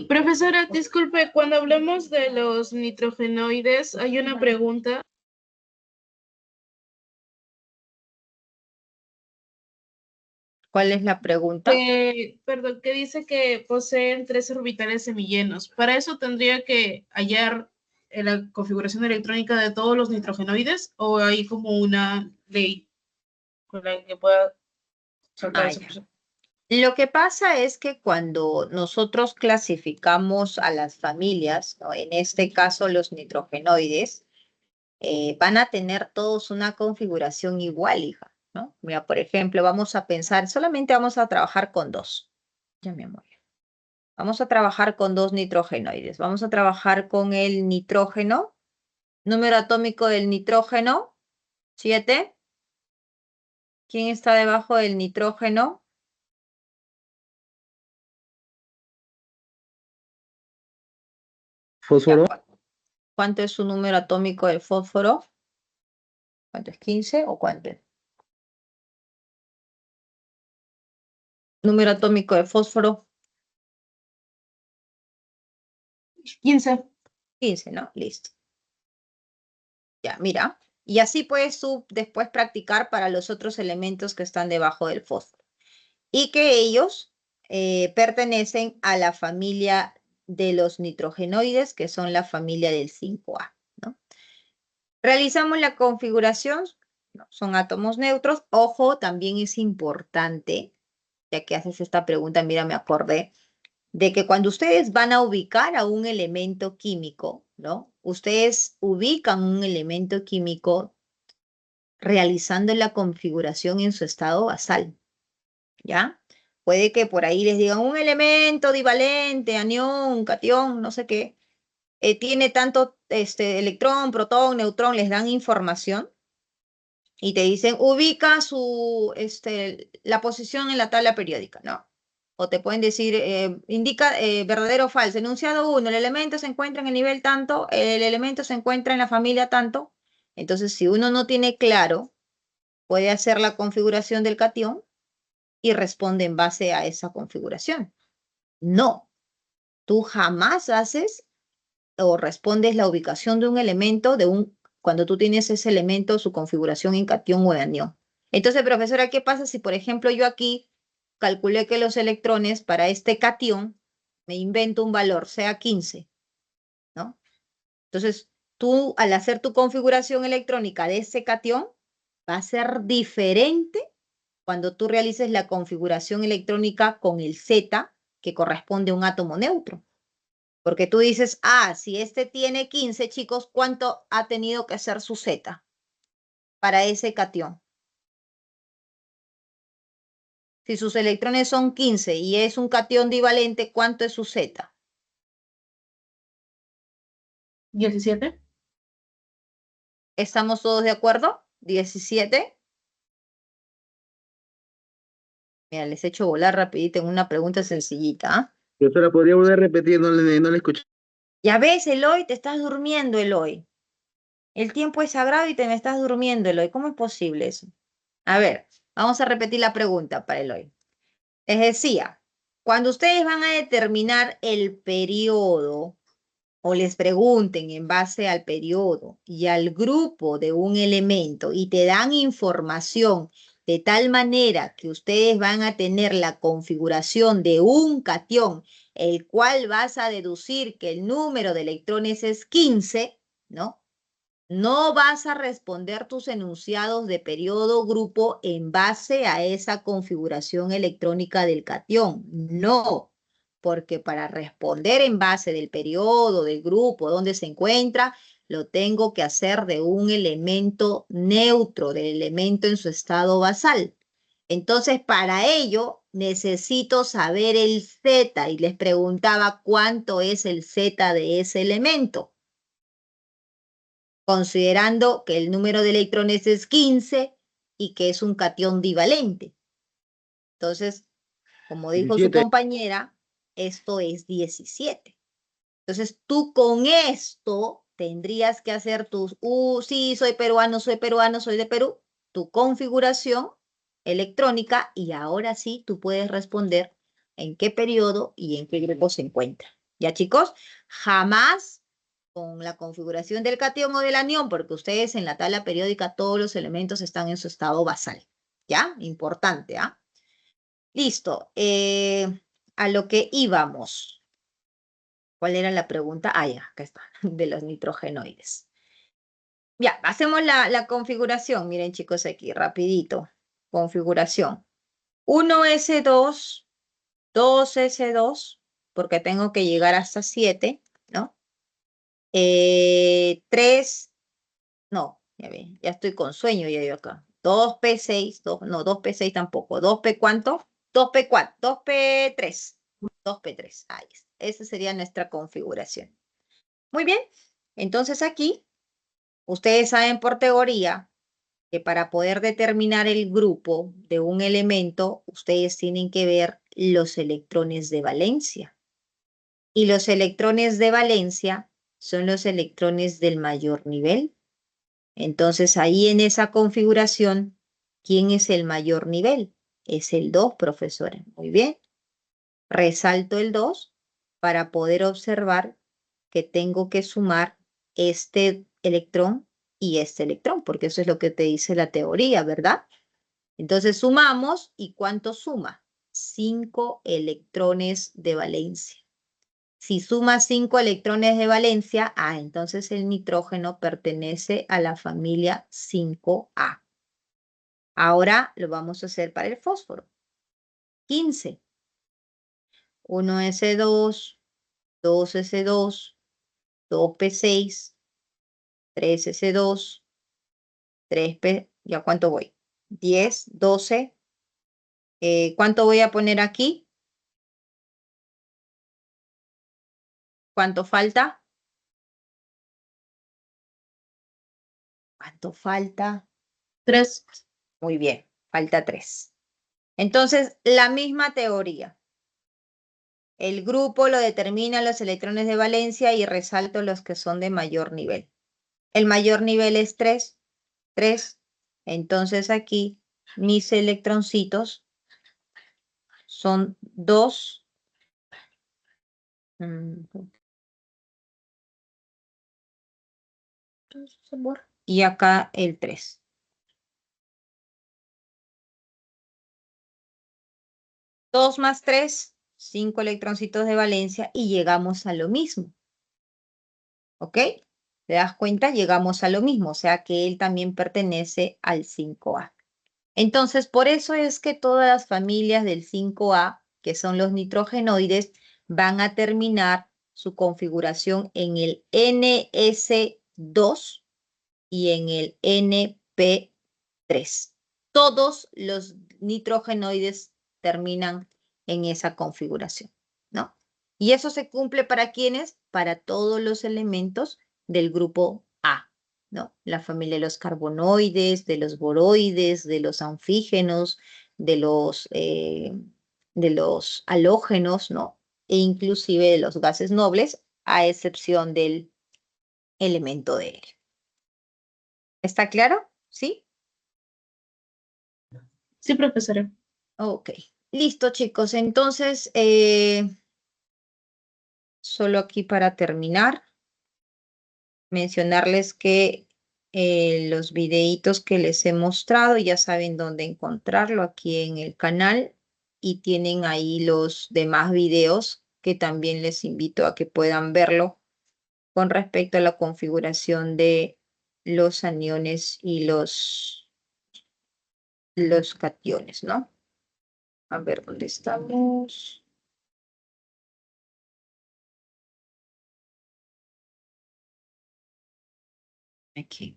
Profesora, disculpe, cuando hablamos de los nitrogenoides, hay una pregunta. ¿Cuál es la pregunta? Perdón, que dice que poseen 3 orbitales semillenos. ¿Para eso tendría que hallar la configuración electrónica de todos los nitrogenoides o hay como una ley con la que pueda saltar ese Ya. proceso? Lo que pasa es que cuando nosotros clasificamos a las familias, ¿no? En este caso los nitrogenoides, van a tener todos una configuración igual, hija, ¿no? Mira, por ejemplo, vamos a pensar, solamente vamos a trabajar con dos. Ya, mi amor. Vamos a trabajar con dos nitrogenoides. Vamos a trabajar con el nitrógeno, número atómico del nitrógeno, 7. ¿Quién está debajo del nitrógeno? Fósforo. ¿Cuánto es su número atómico del fósforo? ¿Cuánto es? 15 o cuánto es? Número atómico de fósforo. 15. 15, ¿no? Listo. Ya, mira. Y así puedes tú después practicar para los otros elementos que están debajo del fósforo. Y que ellos pertenecen a la familia de los nitrogenoides, que son la familia del 5A, ¿no? Realizamos la configuración, ¿no? Son átomos neutros. Ojo, también es importante, ya que haces esta pregunta, mira, me acordé, de que cuando ustedes van a ubicar a un elemento químico, ¿no? Ustedes ubican un elemento químico realizando la configuración en su estado basal, ¿ya? Puede que por ahí les digan un elemento divalente, anión, catión, no sé qué, tiene tanto electrón, protón, neutrón, les dan información y te dicen ubica la posición en la tabla periódica, ¿no? O te pueden decir, indica verdadero o falso. Enunciado 1, el elemento se encuentra en el nivel tanto, el elemento se encuentra en la familia tanto. Entonces, si uno no tiene claro, puede hacer la configuración del catión y responde en base a esa configuración. No, tú jamás haces o respondes la ubicación de un elemento cuando tú tienes ese elemento, su configuración en catión o en anión. Entonces, profesora, ¿qué pasa si, por ejemplo, yo aquí calculé que los electrones para este catión, me invento un valor, sea 15, ¿no? Entonces, tú al hacer tu configuración electrónica de ese catión, va a ser diferente cuando tú realices la configuración electrónica con el Z, que corresponde a un átomo neutro. Porque tú dices, si este tiene 15, chicos, ¿cuánto ha tenido que ser su Z para ese catión? Si sus electrones son 15 y es un catión divalente, ¿cuánto es su Z? 17. ¿Estamos todos de acuerdo? 17. Mira, les he hecho volar rapidito en una pregunta sencillita. Profesora, ¿podría volver a repetir? No le escuché. Ya ves, Eloy, te estás durmiendo, Eloy. El tiempo es sagrado y te me estás durmiendo, Eloy. ¿Cómo es posible eso? A ver, vamos a repetir la pregunta para Eloy. Les decía, cuando ustedes van a determinar el periodo o les pregunten en base al periodo y al grupo de un elemento y te dan información de tal manera que ustedes van a tener la configuración de un catión, el cual vas a deducir que el número de electrones es 15, ¿no? No vas a responder tus enunciados de periodo grupo en base a esa configuración electrónica del catión. No, porque para responder en base del periodo, del grupo, donde se encuentra, lo tengo que hacer de un elemento neutro, del elemento en su estado basal. Entonces, para ello, necesito saber el Z y les preguntaba cuánto es el Z de ese elemento, considerando que el número de electrones es 15 y que es un catión divalente. Entonces, como dijo 17. su compañera, esto es 17. Entonces, tú con esto tendrías que hacer tus, sí, soy peruano, soy de Perú, tu configuración electrónica y ahora sí tú puedes responder en qué periodo y en qué grupo se encuentra. ¿Ya, chicos? Jamás con la configuración del catión o del anión, porque ustedes en la tabla periódica todos los elementos están en su estado basal. ¿Ya? Importante, ¿ah? Listo. A lo que íbamos. ¿Cuál era la pregunta? Ah, ya, acá está, de los nitrogenoides. Ya, hacemos la configuración. Miren, chicos, aquí, rapidito. Configuración. 1s2, 2s2, porque tengo que llegar hasta 7, ¿no? 3, no, ya estoy con sueño ya yo acá. 2p6, no, 2p6 tampoco. 2p ¿cuánto? 2p4, 2p3. 2p3, ahí está. Esa sería nuestra configuración. Muy bien, entonces aquí, ustedes saben por teoría que para poder determinar el grupo de un elemento, ustedes tienen que ver los electrones de valencia. Y los electrones de valencia son los electrones del mayor nivel. Entonces, ahí en esa configuración, ¿quién es el mayor nivel? Es el 2, profesora. Muy bien. Resalto el 2 para poder observar que tengo que sumar este electrón y este electrón, porque eso es lo que te dice la teoría, ¿verdad? Entonces sumamos, ¿y cuánto suma? 5 electrones de valencia. Si suma 5 electrones de valencia, entonces el nitrógeno pertenece a la familia 5A. Ahora lo vamos a hacer para el fósforo. 15. 1s2, 2s2, 2p6, 3s2, 3p, ¿ya cuánto voy? 10, 12. ¿Cuánto voy a poner aquí? ¿Cuánto falta? ¿Cuánto falta? 3. Muy bien, falta 3. Entonces, la misma teoría. El grupo lo determinan los electrones de valencia y resalto los que son de mayor nivel. El mayor nivel es 3. 3. Entonces aquí mis electroncitos son 2. Y acá el 3. Dos más 3, 5 electroncitos de valencia y llegamos a lo mismo. ¿Ok? ¿Te das cuenta? Llegamos a lo mismo, o sea que él también pertenece al 5A. Entonces, por eso es que todas las familias del 5A, que son los nitrogenoides, van a terminar su configuración en el NS2 y en el NP3. Todos los nitrogenoides terminan en esa configuración, ¿no? Y eso se cumple ¿para quiénes? Para todos los elementos del grupo A, ¿no? La familia de los carbonoides, de los boroides, de los anfígenos, de los halógenos, ¿no? E inclusive de los gases nobles, a excepción del elemento de helio. ¿Está claro? ¿Sí? Sí, profesora. Ok. Listo, chicos. Entonces, solo aquí para terminar, mencionarles que los videitos que les he mostrado ya saben dónde encontrarlo aquí en el canal y tienen ahí los demás videos que también les invito a que puedan verlo con respecto a la configuración de los aniones y los cationes, ¿no? A ver, ¿dónde estamos? Aquí.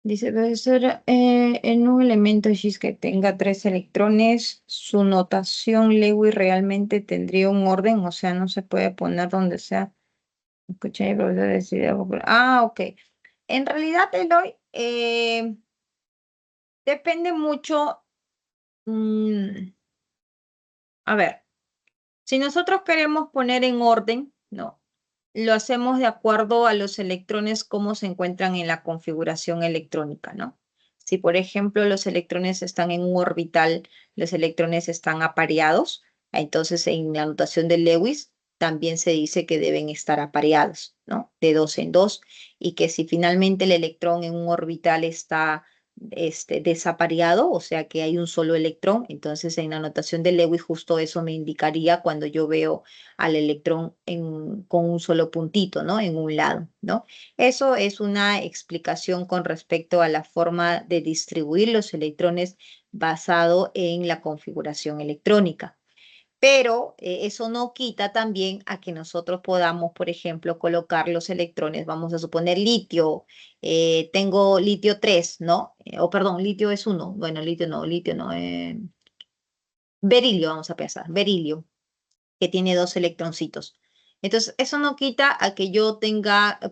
Dice, profesora, en un elemento X que tenga 3 electrones, su notación Lewis realmente tendría un orden, o sea, no se puede poner donde sea. Escuché al profesor decir algo, ok. En realidad, Eloy, depende mucho A ver, si nosotros queremos poner en orden, ¿no? Lo hacemos de acuerdo a los electrones como se encuentran en la configuración electrónica, ¿no? Si, por ejemplo, los electrones están en un orbital, los electrones están apareados, entonces en la notación de Lewis también se dice que deben estar apareados, ¿no? De dos en dos, y que si finalmente el electrón en un orbital está desapareado, o sea que hay un solo electrón, entonces en la notación de Lewis justo eso me indicaría cuando yo veo al electrón con un solo puntito, ¿no? En un lado, ¿no? Eso es una explicación con respecto a la forma de distribuir los electrones basado en la configuración electrónica. Pero eso no quita también a que nosotros podamos, por ejemplo, colocar los electrones, vamos a suponer litio, tengo litio 3, ¿no? O perdón, litio es 1, bueno, litio no, berilio, vamos a pensar, berilio, que tiene 2 electroncitos. Entonces, eso no quita a que yo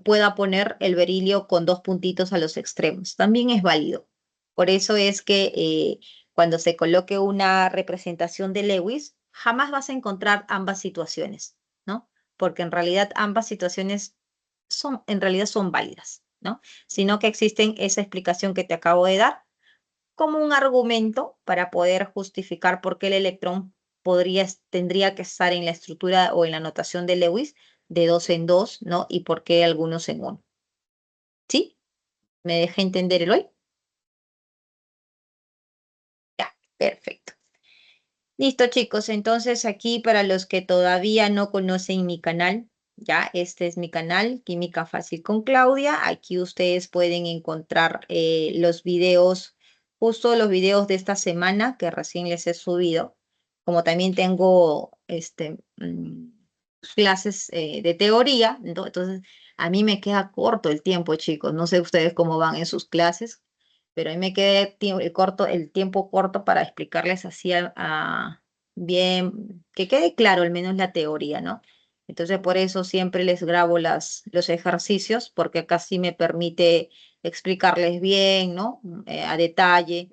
pueda poner el berilio con 2 puntitos a los extremos. También es válido. Por eso es que cuando se coloque una representación de Lewis, jamás vas a encontrar ambas situaciones, ¿no? Porque en realidad ambas situaciones en realidad son válidas, ¿no? Sino que existen esa explicación que te acabo de dar como un argumento para poder justificar por qué el electrón tendría que estar en la estructura o en la notación de Lewis de 2 en 2, ¿no? Y por qué algunos en 1. ¿Sí? ¿Me deja entender el hoy? Ya, perfecto. Listo, chicos. Entonces, aquí para los que todavía no conocen mi canal, ya, este es mi canal, Química Fácil con Claudia. Aquí ustedes pueden encontrar los videos, justo los videos de esta semana que recién les he subido. Como también tengo clases de teoría, ¿no? Entonces a mí me queda corto el tiempo, chicos. No sé ustedes cómo van en sus clases, pero a mí me queda el tiempo corto para explicarles así bien, que quede claro al menos la teoría, ¿no? Entonces por eso siempre les grabo los ejercicios, porque acá sí me permite explicarles bien, ¿no? A detalle.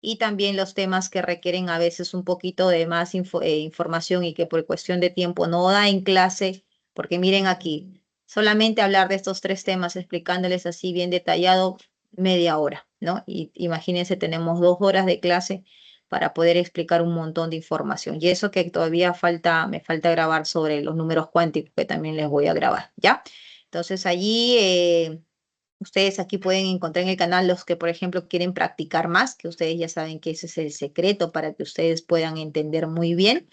Y también los temas que requieren a veces un poquito de más información y que por cuestión de tiempo no da en clase, porque miren aquí, solamente hablar de estos 3 temas explicándoles así bien detallado, media hora, ¿no? Y imagínense, tenemos 2 horas de clase para poder explicar un montón de información. Y eso que todavía me falta grabar sobre los números cuánticos, que también les voy a grabar, ¿ya? Entonces allí ustedes aquí pueden encontrar en el canal los que, por ejemplo, quieren practicar más, que ustedes ya saben que ese es el secreto para que ustedes puedan entender muy bien,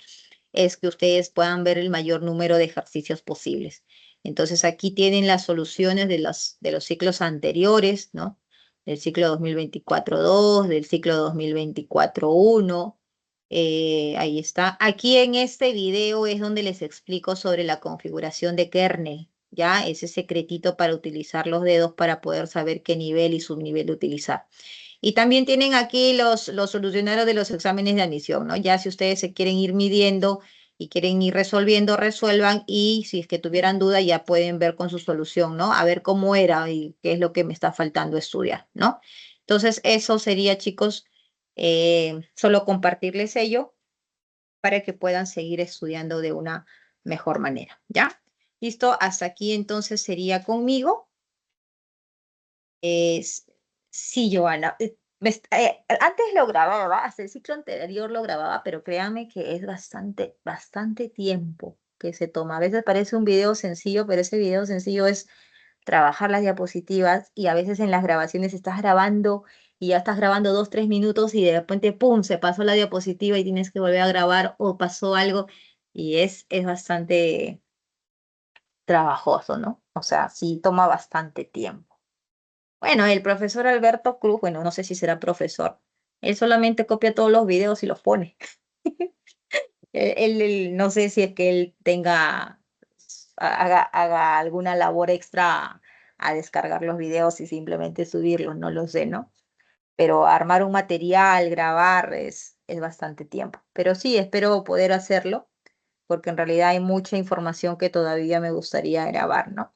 es que ustedes puedan ver el mayor número de ejercicios posibles. Entonces aquí tienen las soluciones de los ciclos anteriores, ¿no? Del ciclo 2024-2, del ciclo 2024-1. Ahí está. Aquí en este video es donde les explico sobre la configuración de kernel, ¿ya? Ese secretito para utilizar los dedos para poder saber qué nivel y subnivel utilizar. Y también tienen aquí los solucionarios de los exámenes de admisión, ¿no? Ya si ustedes se quieren ir midiendo y quieren ir resolviendo, resuelvan, y si es que tuvieran duda ya pueden ver con su solución, ¿no? A ver cómo era y qué es lo que me está faltando estudiar, ¿no? Entonces eso sería, chicos, solo compartirles ello para que puedan seguir estudiando de una mejor manera, ¿ya? Listo, hasta aquí entonces sería conmigo. Sí, Joana. Antes lo grababa, hasta el ciclo anterior lo grababa, pero créanme que es bastante tiempo que se toma. A veces parece un video sencillo, pero ese video sencillo es trabajar las diapositivas, y a veces en las grabaciones estás grabando y ya estás grabando 2, 3 minutos y de repente, ¡pum!, se pasó la diapositiva y tienes que volver a grabar o pasó algo, y es bastante trabajoso, ¿no? O sea, sí toma bastante tiempo. Bueno, el profesor Alberto Cruz, bueno, no sé si será profesor, él solamente copia todos los videos y los pone. No sé si es que él haga alguna labor extra a descargar los videos y simplemente subirlos, no lo sé, ¿no? Pero armar un material, grabar, es bastante tiempo. Pero sí, espero poder hacerlo, porque en realidad hay mucha información que todavía me gustaría grabar, ¿no?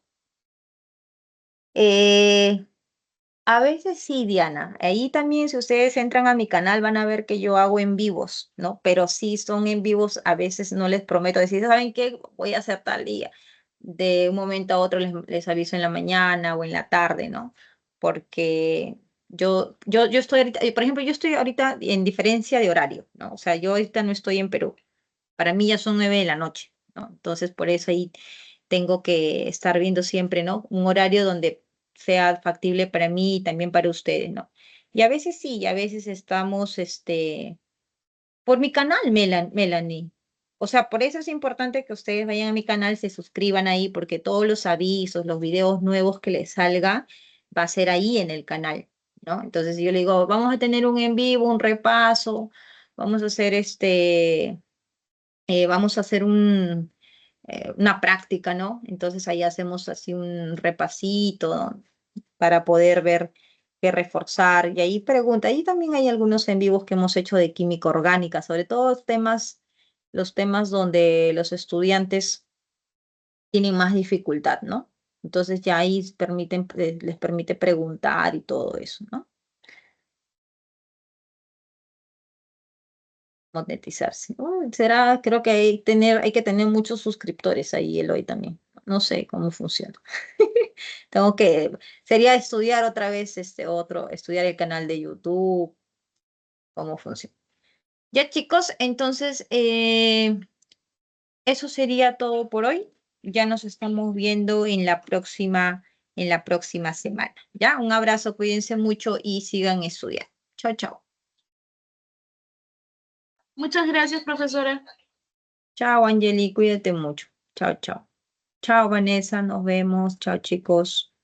A veces sí, Diana. Ahí también, si ustedes entran a mi canal, van a ver que yo hago en vivos, ¿no? Pero sí son en vivos, a veces no les prometo decir, ¿saben qué? Voy a hacer tal día. De un momento a otro les aviso en la mañana o en la tarde, ¿no? Porque yo estoy ahorita, por ejemplo, yo estoy ahorita en diferencia de horario, ¿no? O sea, yo ahorita no estoy en Perú. Para mí ya son 9 de la noche, ¿no? Entonces, por eso ahí tengo que estar viendo siempre, ¿no? Un horario donde sea factible para mí y también para ustedes, ¿no? Y a veces sí, y a veces estamos, por mi canal, Melanie. O sea, por eso es importante que ustedes vayan a mi canal, se suscriban ahí, porque todos los avisos, los videos nuevos que les salga, va a ser ahí en el canal, ¿no? Entonces yo le digo, vamos a tener un en vivo, un repaso, vamos a hacer vamos a hacer una práctica, ¿no? Entonces ahí hacemos así un repasito para poder ver qué reforzar. Y ahí pregunta, ahí también hay algunos en vivos que hemos hecho de química orgánica, sobre todo los temas donde los estudiantes tienen más dificultad, ¿no? Entonces ya ahí les permite preguntar y todo eso, ¿no? Monetizarse. Creo que hay que tener muchos suscriptores ahí, Eloy, también. No sé cómo funciona. Sería estudiar otra vez estudiar el canal de YouTube, cómo funciona. Ya, chicos, entonces eso sería todo por hoy. Ya nos estamos viendo en la próxima semana. Ya, un abrazo, cuídense mucho y sigan estudiando. Chao, chao. Muchas gracias, profesora. Chao, Angeli, cuídate mucho. Chao, chao. Chao, Vanessa, nos vemos. Chao, chicos.